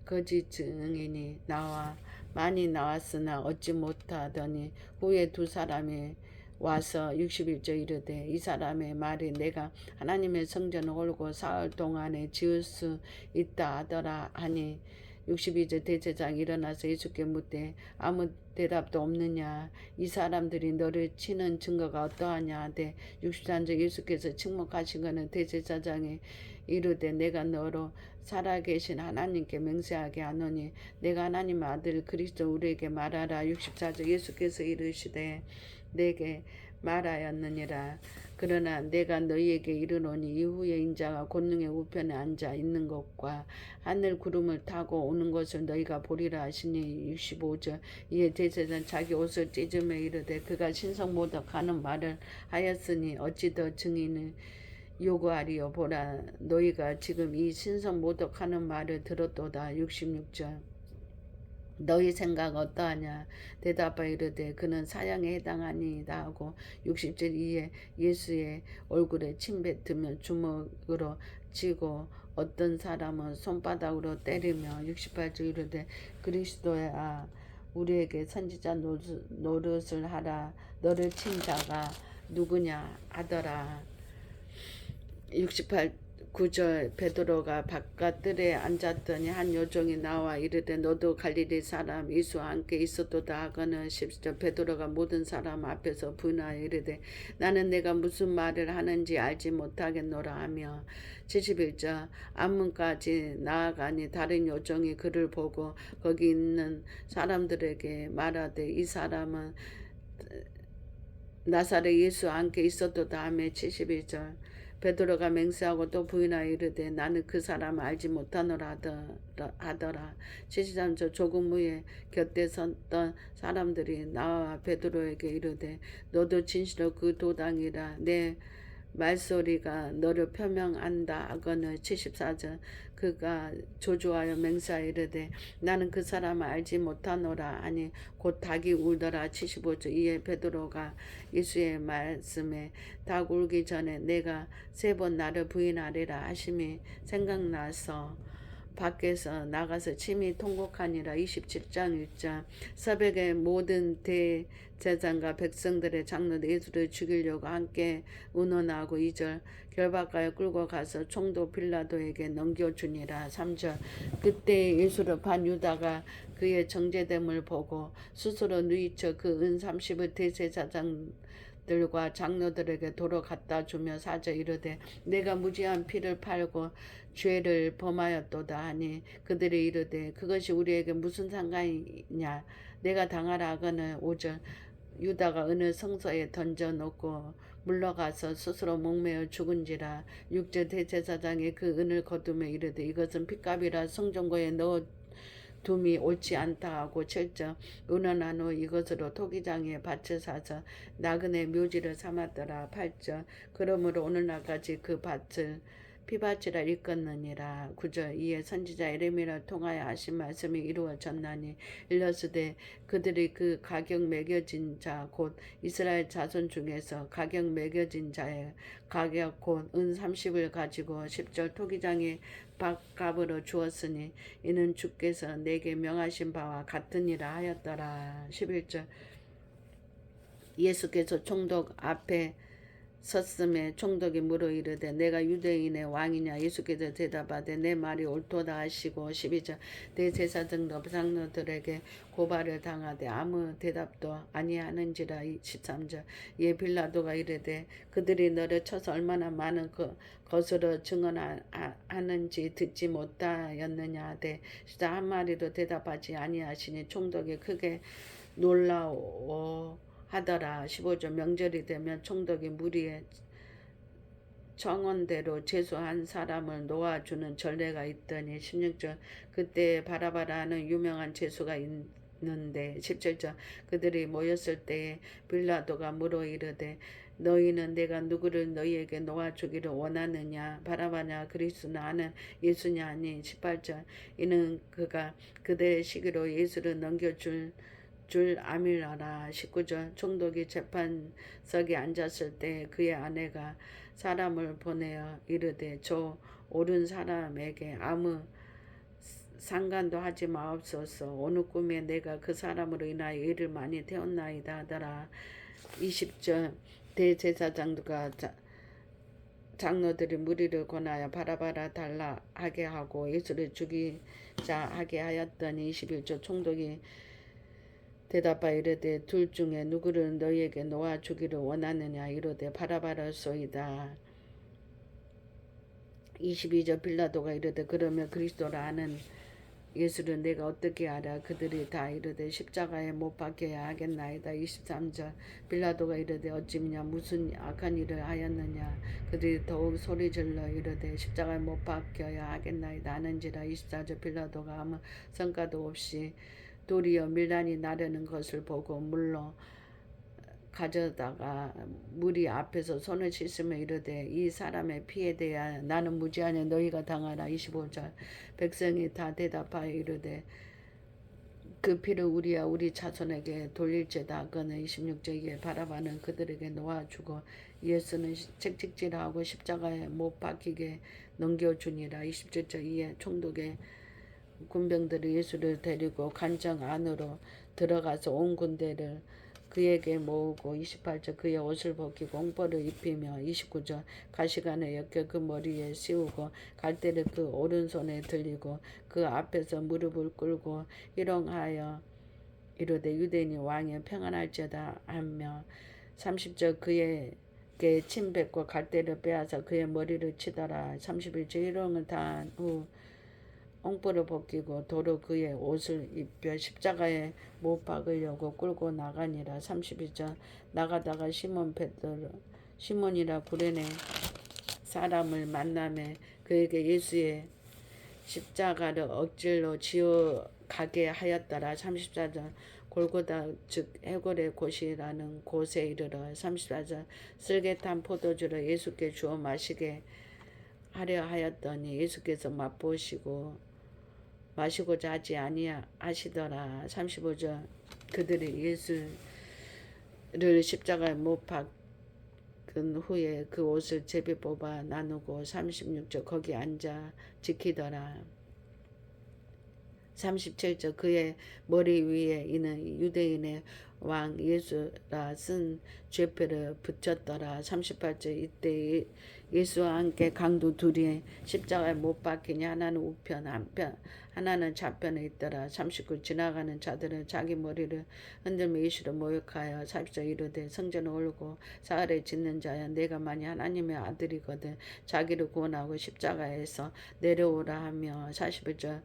거짓 증인이 나와 많이 나왔으나 얻지 못하더니 후에 두 사람이 와서 61절 이르되 이 사람의 말이 내가 하나님의 성전을 홀고 사흘 동안에 지을 수 있다 하더라 하니. 62절 대제장이 일어나서 예수께 묻되 아무 대답도 없느냐. 이 사람들이 너를 치는 증거가 어떠하냐 하되. 63절 예수께서 침묵하시고는 대제사장이 이르되 내가 너로 살아계신 하나님께 맹세하게 하노니 내가 하나님의 아들 그리스도 우리에게 말하라. 64절 예수께서 이르시되 내게 말하였느니라. 그러나 내가 너희에게 이르노니 이후에 인자가 권능의 우편에 앉아 있는 것과 하늘 구름을 타고 오는 것을 너희가 보리라 하시니. 65절 이에 대제사장 자기 옷을 찢으며 이르되 그가 신성모독하는 말을 하였으니 어찌 더 증인을 요구하리요. 보라 너희가 지금 이 신성모독하는 말을 들었도다. 66절 너희 생각 어떠하냐. 대답하여 이르되 그는 사형에 해당하니이다 하고. 60절 이에 예수의 얼굴에 침 뱉으며 주먹으로 치고 어떤 사람은 손바닥으로 때리며. 68절 이르되 그리스도야 우리에게 선지자 노릇을 하라. 너를 친 자가 누구냐 하더라. 9절 베드로가 바깥 뜰에 앉았더니 한 여종이 나와 이르되 너도 갈릴리 사람 예수와 함께 있었도다 하거늘. 10절 베드로가 모든 사람 앞에서 부인하여 이르되 나는 내가 무슨 말을 하는지 알지 못하겠노라 하며. 71절 안문까지 나아가니 다른 여종이 그를 보고 거기 있는 사람들에게 말하되 이 사람은 나사렛 예수와 함께 있었도다 하며. 71절 베드로가 맹세하고 또 부인하여 이르되 나는 그 사람을 알지 못하노라 하더라. 73절 조금 후에 곁에 섰던 사람들이 나와 베드로에게 이르되 너도 진실로 그 도당이라 내 말소리가 너를 표명한다 하거늘. 74절 그가 조조하여 맹세하여 이르되 나는 그 사람을 알지 못하노라 하니 곧 닭이 울더라. 75절 이에 베드로가 예수의 말씀에 닭 울기 전에 내가 3번 나를 부인하리라 하심이 생각나서 밖에서 나가서 침이 통곡하니라. 27장 1절. 새벽에 모든 대제사장과 백성들의 장로들 예수를 죽이려고 함께 의논하고 2절. 결박하여 끌고 가서 총독 빌라도에게 넘겨주니라. 3절. 그때 예수를 반 유다가 그의 정죄됨을 보고 스스로 누이쳐 그 은 30을 대제사장들과 장로들에게 도로 갖다 주며 4절 이르되 내가 무지한 피를 팔고 죄를 범하였도다 하니 그들이 이르되 그것이 우리에게 무슨 상관이냐 내가 당하라 하거늘. 5절. 유다가 은을 성소에 던져 놓고 물러가서 스스로 목매어 죽은지라. 6절. 대제사장이 그 은을 거두며 이르되 이것은 핏값이라 성전고에 넣어 둠이 옳지 않다 하고 7절. 의논한 후 이것으로 토기장에 밭을 사서 나그네 묘지를 삼았더라. 8절. 그러므로 오늘날까지 그 밭을 피밭이라 일컫느니라. 9절. 이에 선지자 에레미야를 통하여 하신 말씀이 이루어졌나니 일러스되 그들이 그 가격 매겨진 자 곧 이스라엘 자손 중에서 가격 매겨진 자의 가격 곧 은 30을 가지고 10절 토기장에 밭값으로 주었으니 이는 주께서 내게 명하신 바와 같으니라 하였더라. 11절. 예수께서 총독 앞에 섰음에 총독이 물어 이르되 내가 유대인의 왕이냐. 예수께서 대답하되 내 말이 옳도다 하시고 12절. 대제사장도 장로들에게 고발을 당하되 아무 대답도 아니하는지라. 13절. 예 빌라도가 이르되 그들이 너를 쳐서 얼마나 많은 것으로 증언하는지 듣지 못하였느냐 하되 한 마디도 대답하지 아니하시니 총독이 크게 놀라워 하더라. 15절. 명절이 되면 총독이 무리의 청원대로 제수한 사람을 놓아주는 전례가 있더니 16절. 그때 바라바라 하는 유명한 제수가 있는데 17절. 그들이 모였을 때에 빌라도가 물어 이르되 너희는 내가 누구를 너희에게 놓아주기를 원하느냐 바라바냐 그리스도나 하는 예수냐 하니 18절. 이는 그가 그들의 시기로 예수를 넘겨줄 아밀라라. 19절. 총독이 재판석에 앉았을 때 그의 아내가 사람을 보내어 이르되 저 옳은 사람에게 아무 상관도 하지 마옵소서. 오늘 꿈에 내가 그 사람으로 인하여 일을 많이 태웠나이다 하더라. 20절. 대제사장들과 장로들이 무리를 권하여 바라바라 달라 하게 하고 예수를 죽이자 하게 하였더니 21절. 총독이 대답하여 이르되 둘 중에 누구를 너희에게 놓아주기를 원하느냐 이르되 바라바라소이다. 22절. 빌라도가 이르되 그러면 그리스도라 하는 예수를 내가 어떻게 알아. 그들이 다 이르되 십자가에 못 박혀야 하겠나이다. 23절. 빌라도가 이르되 어찌미냐 무슨 악한 일을 하였느냐. 그들이 더욱 소리질러 이르되 십자가에 못 박혀야 하겠나이다 하는지라. 24절. 빌라도가 아무 성과도 없이 도리어 밀란이 나르는 것을 보고 물러 가져다가 무리 앞에서 손을 씻으며 이르되 이 사람의 피에 대하여 나는 무지하냐 너희가 당하라. 25절. 백성이 다 대답하여 이르되 그 피를 우리와 우리 자손에게 돌릴지다 하거늘. 26절에 바라바는 그들에게 놓아주고 예수는 책찍질하고 십자가에 못 박히게 넘겨주니라. 27절. 이에 총독의 군병들이 예수를 데리고 관정 안으로 들어가서 온 군대를 그에게 모으고 28절. 그의 옷을 벗기고 옹벌을 입히며 29절. 가시관을 엮여 그 머리에 씌우고 갈대를 그 오른손에 들리고 그 앞에서 무릎을 꿇고 희롱하여 이르되 유대인이 왕이 평안할지어다 하며 30절. 그에게 침뱉고 갈대를 빼앗아 그의 머리를 치더라. 31절. 희롱을 다한 후 옹불을 벗기고 도로 그의 옷을 입혀 십자가에 못 박으려고 끌고 나가니라. 32절. 나가다가 시몬이라 구레네 사람을 만나매 그에게 예수의 십자가를 억질로 지어 가게 하였더라. 34절. 골고다 즉 해골의 곳이라는 곳에 이르러 34절. 쓸개탄 포도주를 예수께 주어 마시게 하려 하였더니 예수께서 마시고자 하지 아니하시더라. 35절. 그들이 예수를 십자가에 못 박은 후에 그 옷을 제비 뽑아 나누고 36절. 거기 앉아 지키더라. 37절 그의 머리 위에 이는 유대인의 왕 예수라 쓴 죄표를 붙였더라. 38절 이때 예수와 함께 강도 둘이 십자가에 못 박히니 하나는 우편 한편 하나는 좌편에 있더라. 39 지나가는 자들은 자기 머리를 흔들며 예수를 모욕하여 40절 이르되 성전을 오르고 사흘에 짓는 자야 내가 만일 하나님의 아들이거든 자기를 구원하고 십자가에서 내려오라 하며 41절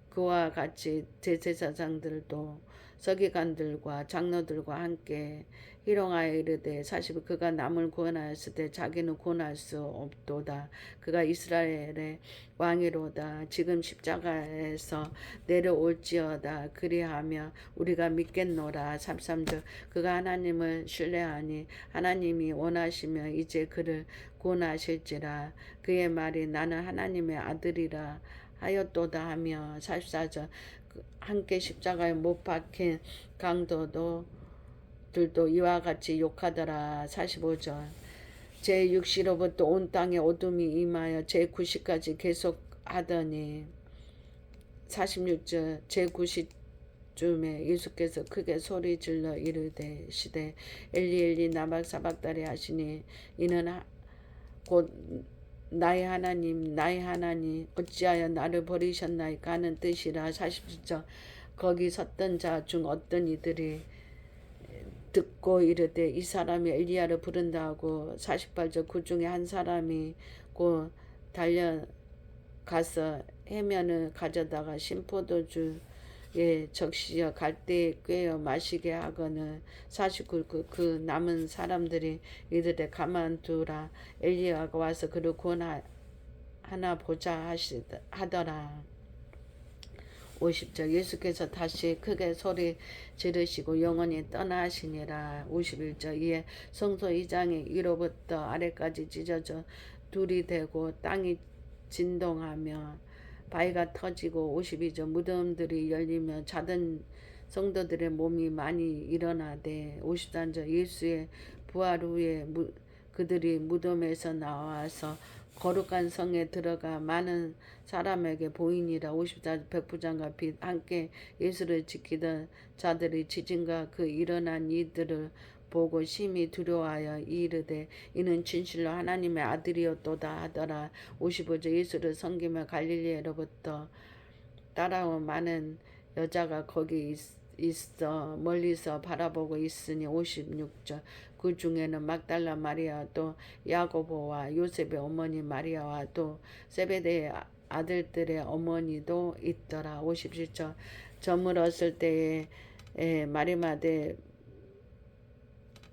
그와 같이 대제사장들도 서기관들과 장로들과 함께 희롱하여 이르되 40 그가 남을 구원하였을 때 자기는 구원할 수 없도다. 그가 이스라엘의 왕이로다. 지금 십자가에서 내려올지어다. 그리하며 우리가 믿겠노라. 33절 그가 하나님을 신뢰하니 하나님이 원하시며 이제 그를 구원하실지라. 그의 말이 나는 하나님의 아들이라 하였도다 하며 44절 함께 십자가에 못 박힌 강도들도 이와 같이 욕하더라. 45절 제6시로부터 온 땅에 어둠이 임하여 제9시까지 계속하더니 46절 제9시쯤에 예수께서 크게 소리질러 이르되 시되 엘리 엘리 나박 사박다리 하시니 이는 곧 나의 하나님 어찌하여 나를 버리셨나이까 하는 뜻이라. 47절 거기 섰던 자 중 어떤 이들이 듣고 이르되 이 사람이 엘리야를 부른다 하고 48절 그 중에 한 사람이 곧 달려가서 해면을 가져다가 신포도주에 적시어 갈대에 꿰어 마시게 하거늘 49 그 남은 사람들이 이들에 가만두라 엘리야가 와서 그를 구원하나 보자 하더라. 50절 예수께서 다시 크게 소리 지르시고 영원히 떠나시니라. 51절 이에 성소 2장이 위로부터 아래까지 찢어져 둘이 되고 땅이 진동하며 바위가 터지고 52절 무덤들이 열리며 자던 성도들의 몸이 많이 일어나되 53절 예수의 부활 후에 그들이 무덤에서 나와서 거룩한 성에 들어가 많은 사람에게 보이니라. 54절 백부장과 빛 함께 예수를 지키던 자들이 지진과 그 일어난 이들을 보고 심히 두려워하여 이르되 이는 진실로 하나님의 아들이었도다 하더라. 55절 예수를 섬기며 갈릴리로부터 따라온 많은 여자가 거기 있어 멀리서 바라보고 있으니 56절 그 중에는 막달라 마리아 또 야고보와 요셉의 어머니 마리아와 또 세베대의 아들들의 어머니도 있더라. 57절 저물었을 때에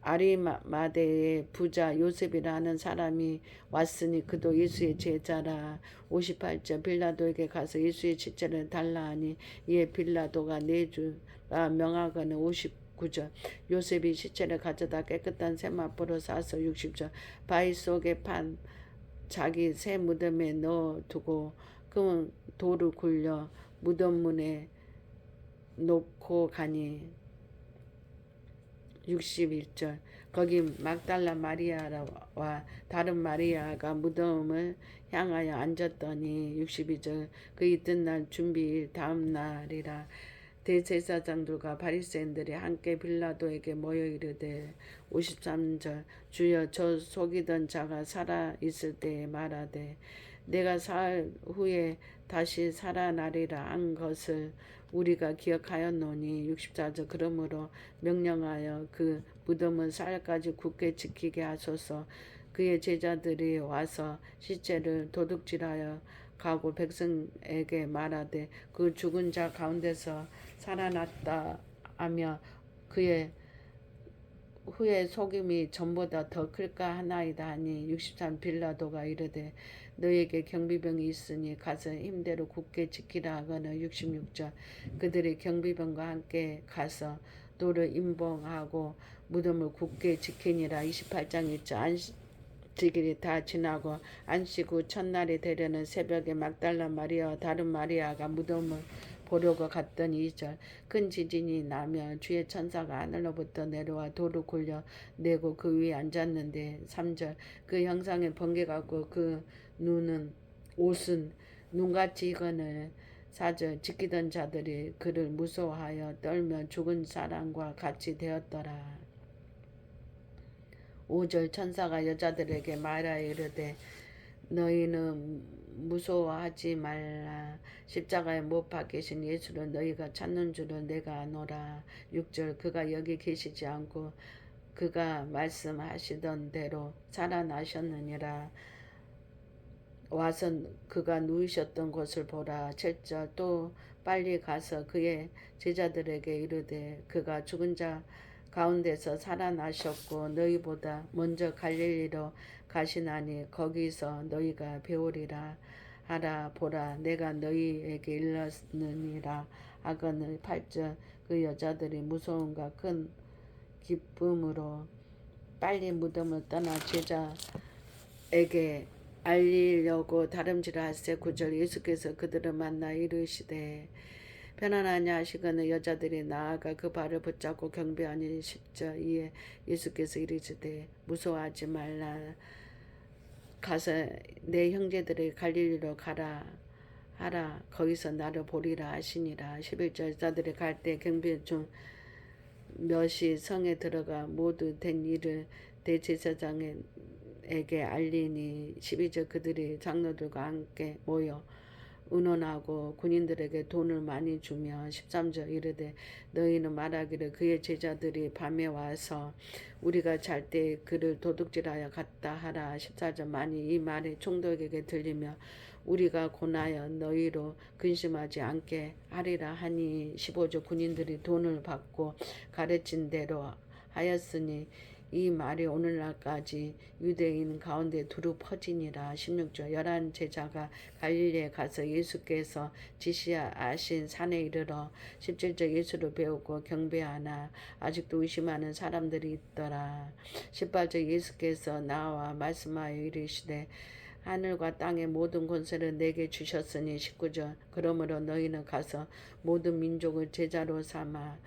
아리마대의 부자 요셉이라는 사람이 왔으니 그도 예수의 제자라. 58절 빌라도에게 가서 예수의 시체를 달라 하니 이에 빌라도가 내주라 명하거늘. 59절 요셉이 시체를 가져다 깨끗한 세마포로 싸서 60절 바위 속에 판 자기 새 무덤에 넣어두고 그 돌을 굴려 무덤 문에 놓고 가니 61절 거기 막달라 마리아와 다른 마리아가 무덤을 향하여 앉았더니 62절 그 이튿날 준비일 다음 날이라. 대제사장들과 바리새인들이 함께 빌라도에게 모여 이르되 53절 주여 저 속이던 자가 살아 있을 때에 말하되 내가 사흘 후에 다시 살아나리라 한 것을 우리가 기억하였노니 64절 그러므로 명령하여 그 무덤을 사흘까지 굳게 지키게 하소서. 그의 제자들이 와서 시체를 도둑질하여 가고 백성에게 말하되 그 죽은 자 가운데서 살아났다 하며 그의 후에 속임이 전보다 더 클까 하나이다 하니 63 빌라도가 이르되 너에게 경비병이 있으니 가서 힘대로 굳게 지키라 하거늘. 66절 그들이 경비병과 함께 가서 돌을 임봉하고 무덤을 굳게 지키니라. 28장 1절 안식일이 다 지나고 안식 후 첫날이 되려는 새벽에 막달라 마리아와 다른 마리아가 무덤을 보려고 갔더니 2절 큰 지진이 나며 주의 천사가 하늘로부터 내려와 돌을 굴려 내고 그 위에 앉았는데 3절 그 형상에 번개 같고 그 옷은 눈같이 익거늘. 4절 지키던 자들이 그를 무서워하여 떨며 죽은 사람과 같이 되었더라. 5절 천사가 여자들에게 말하여 이르되 너희는 무서워하지 말라. 십자가에 못 박히신 예수를 너희가 찾는 줄은 내가 아노라. 6절 그가 여기 계시지 않고 그가 말씀하시던 대로 살아나셨느니라. 와서 그가 누우셨던 곳을 보라. 7절 또 빨리 가서 그의 제자들에게 이르되 그가 죽은 자 가운데서 살아나셨고 너희보다 먼저 갈릴리로 가시나니 거기서 너희가 배우리라 하라. 보라 내가 너희에게 일렀느니라 하거늘. 8절 그 여자들이 무서움과 큰 기쁨으로 빨리 무덤을 떠나 제자에게 알리려고 다름질하세. 9절 예수께서 그들을 만나 이르시되 편안하냐 하시거늘 여자들이 나아가 그 발을 붙잡고 경배하니. 10절 이에 예수께서 이르시되 무서워하지 말라. 가서 내 형제들의 갈릴리로 가라 하라. 거기서 나를 보리라 하시니라. 11절 여자들이 갈 때 경배 중 몇이 성에 들어가 모두 된 일을 대제사장에게 알리니. 12절 그들이 장로들과 함께 모여 의논하고 군인들에게 돈을 많이 주며. 13절 이르되 너희는 말하기를 그의 제자들이 밤에 와서 우리가 잘 때 그를 도둑질하여 갔다 하라. 14절 만일 이 말이 총독에게 들리며 우리가 고나여 너희로 근심하지 않게 하리라 하니. 15절 군인들이 돈을 받고 가르친 대로 하였으니 이 말이 오늘날까지 유대인 가운데 두루 퍼지니라. 16절 11 제자가 갈릴리에 가서 예수께서 지시하신 산에 이르러 17절 예수를 배우고 경배하나 아직도 의심하는 사람들이 있더라. 18절 예수께서 나와 말씀하여 이르시되 하늘과 땅의 모든 권세를 내게 주셨으니. 19절 그러므로 너희는 가서 모든 민족을 제자로 삼아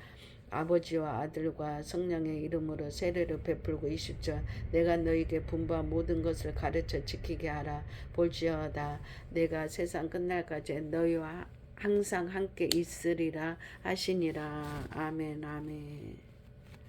아버지와 아들과 성령의 이름으로 세례를 베풀고. 20절 내가 너희에게 분부한 모든 것을 가르쳐 지키게 하라. 볼지어다 내가 세상 끝날까지 너희와 항상 함께 있으리라 하시니라. 아멘 아멘.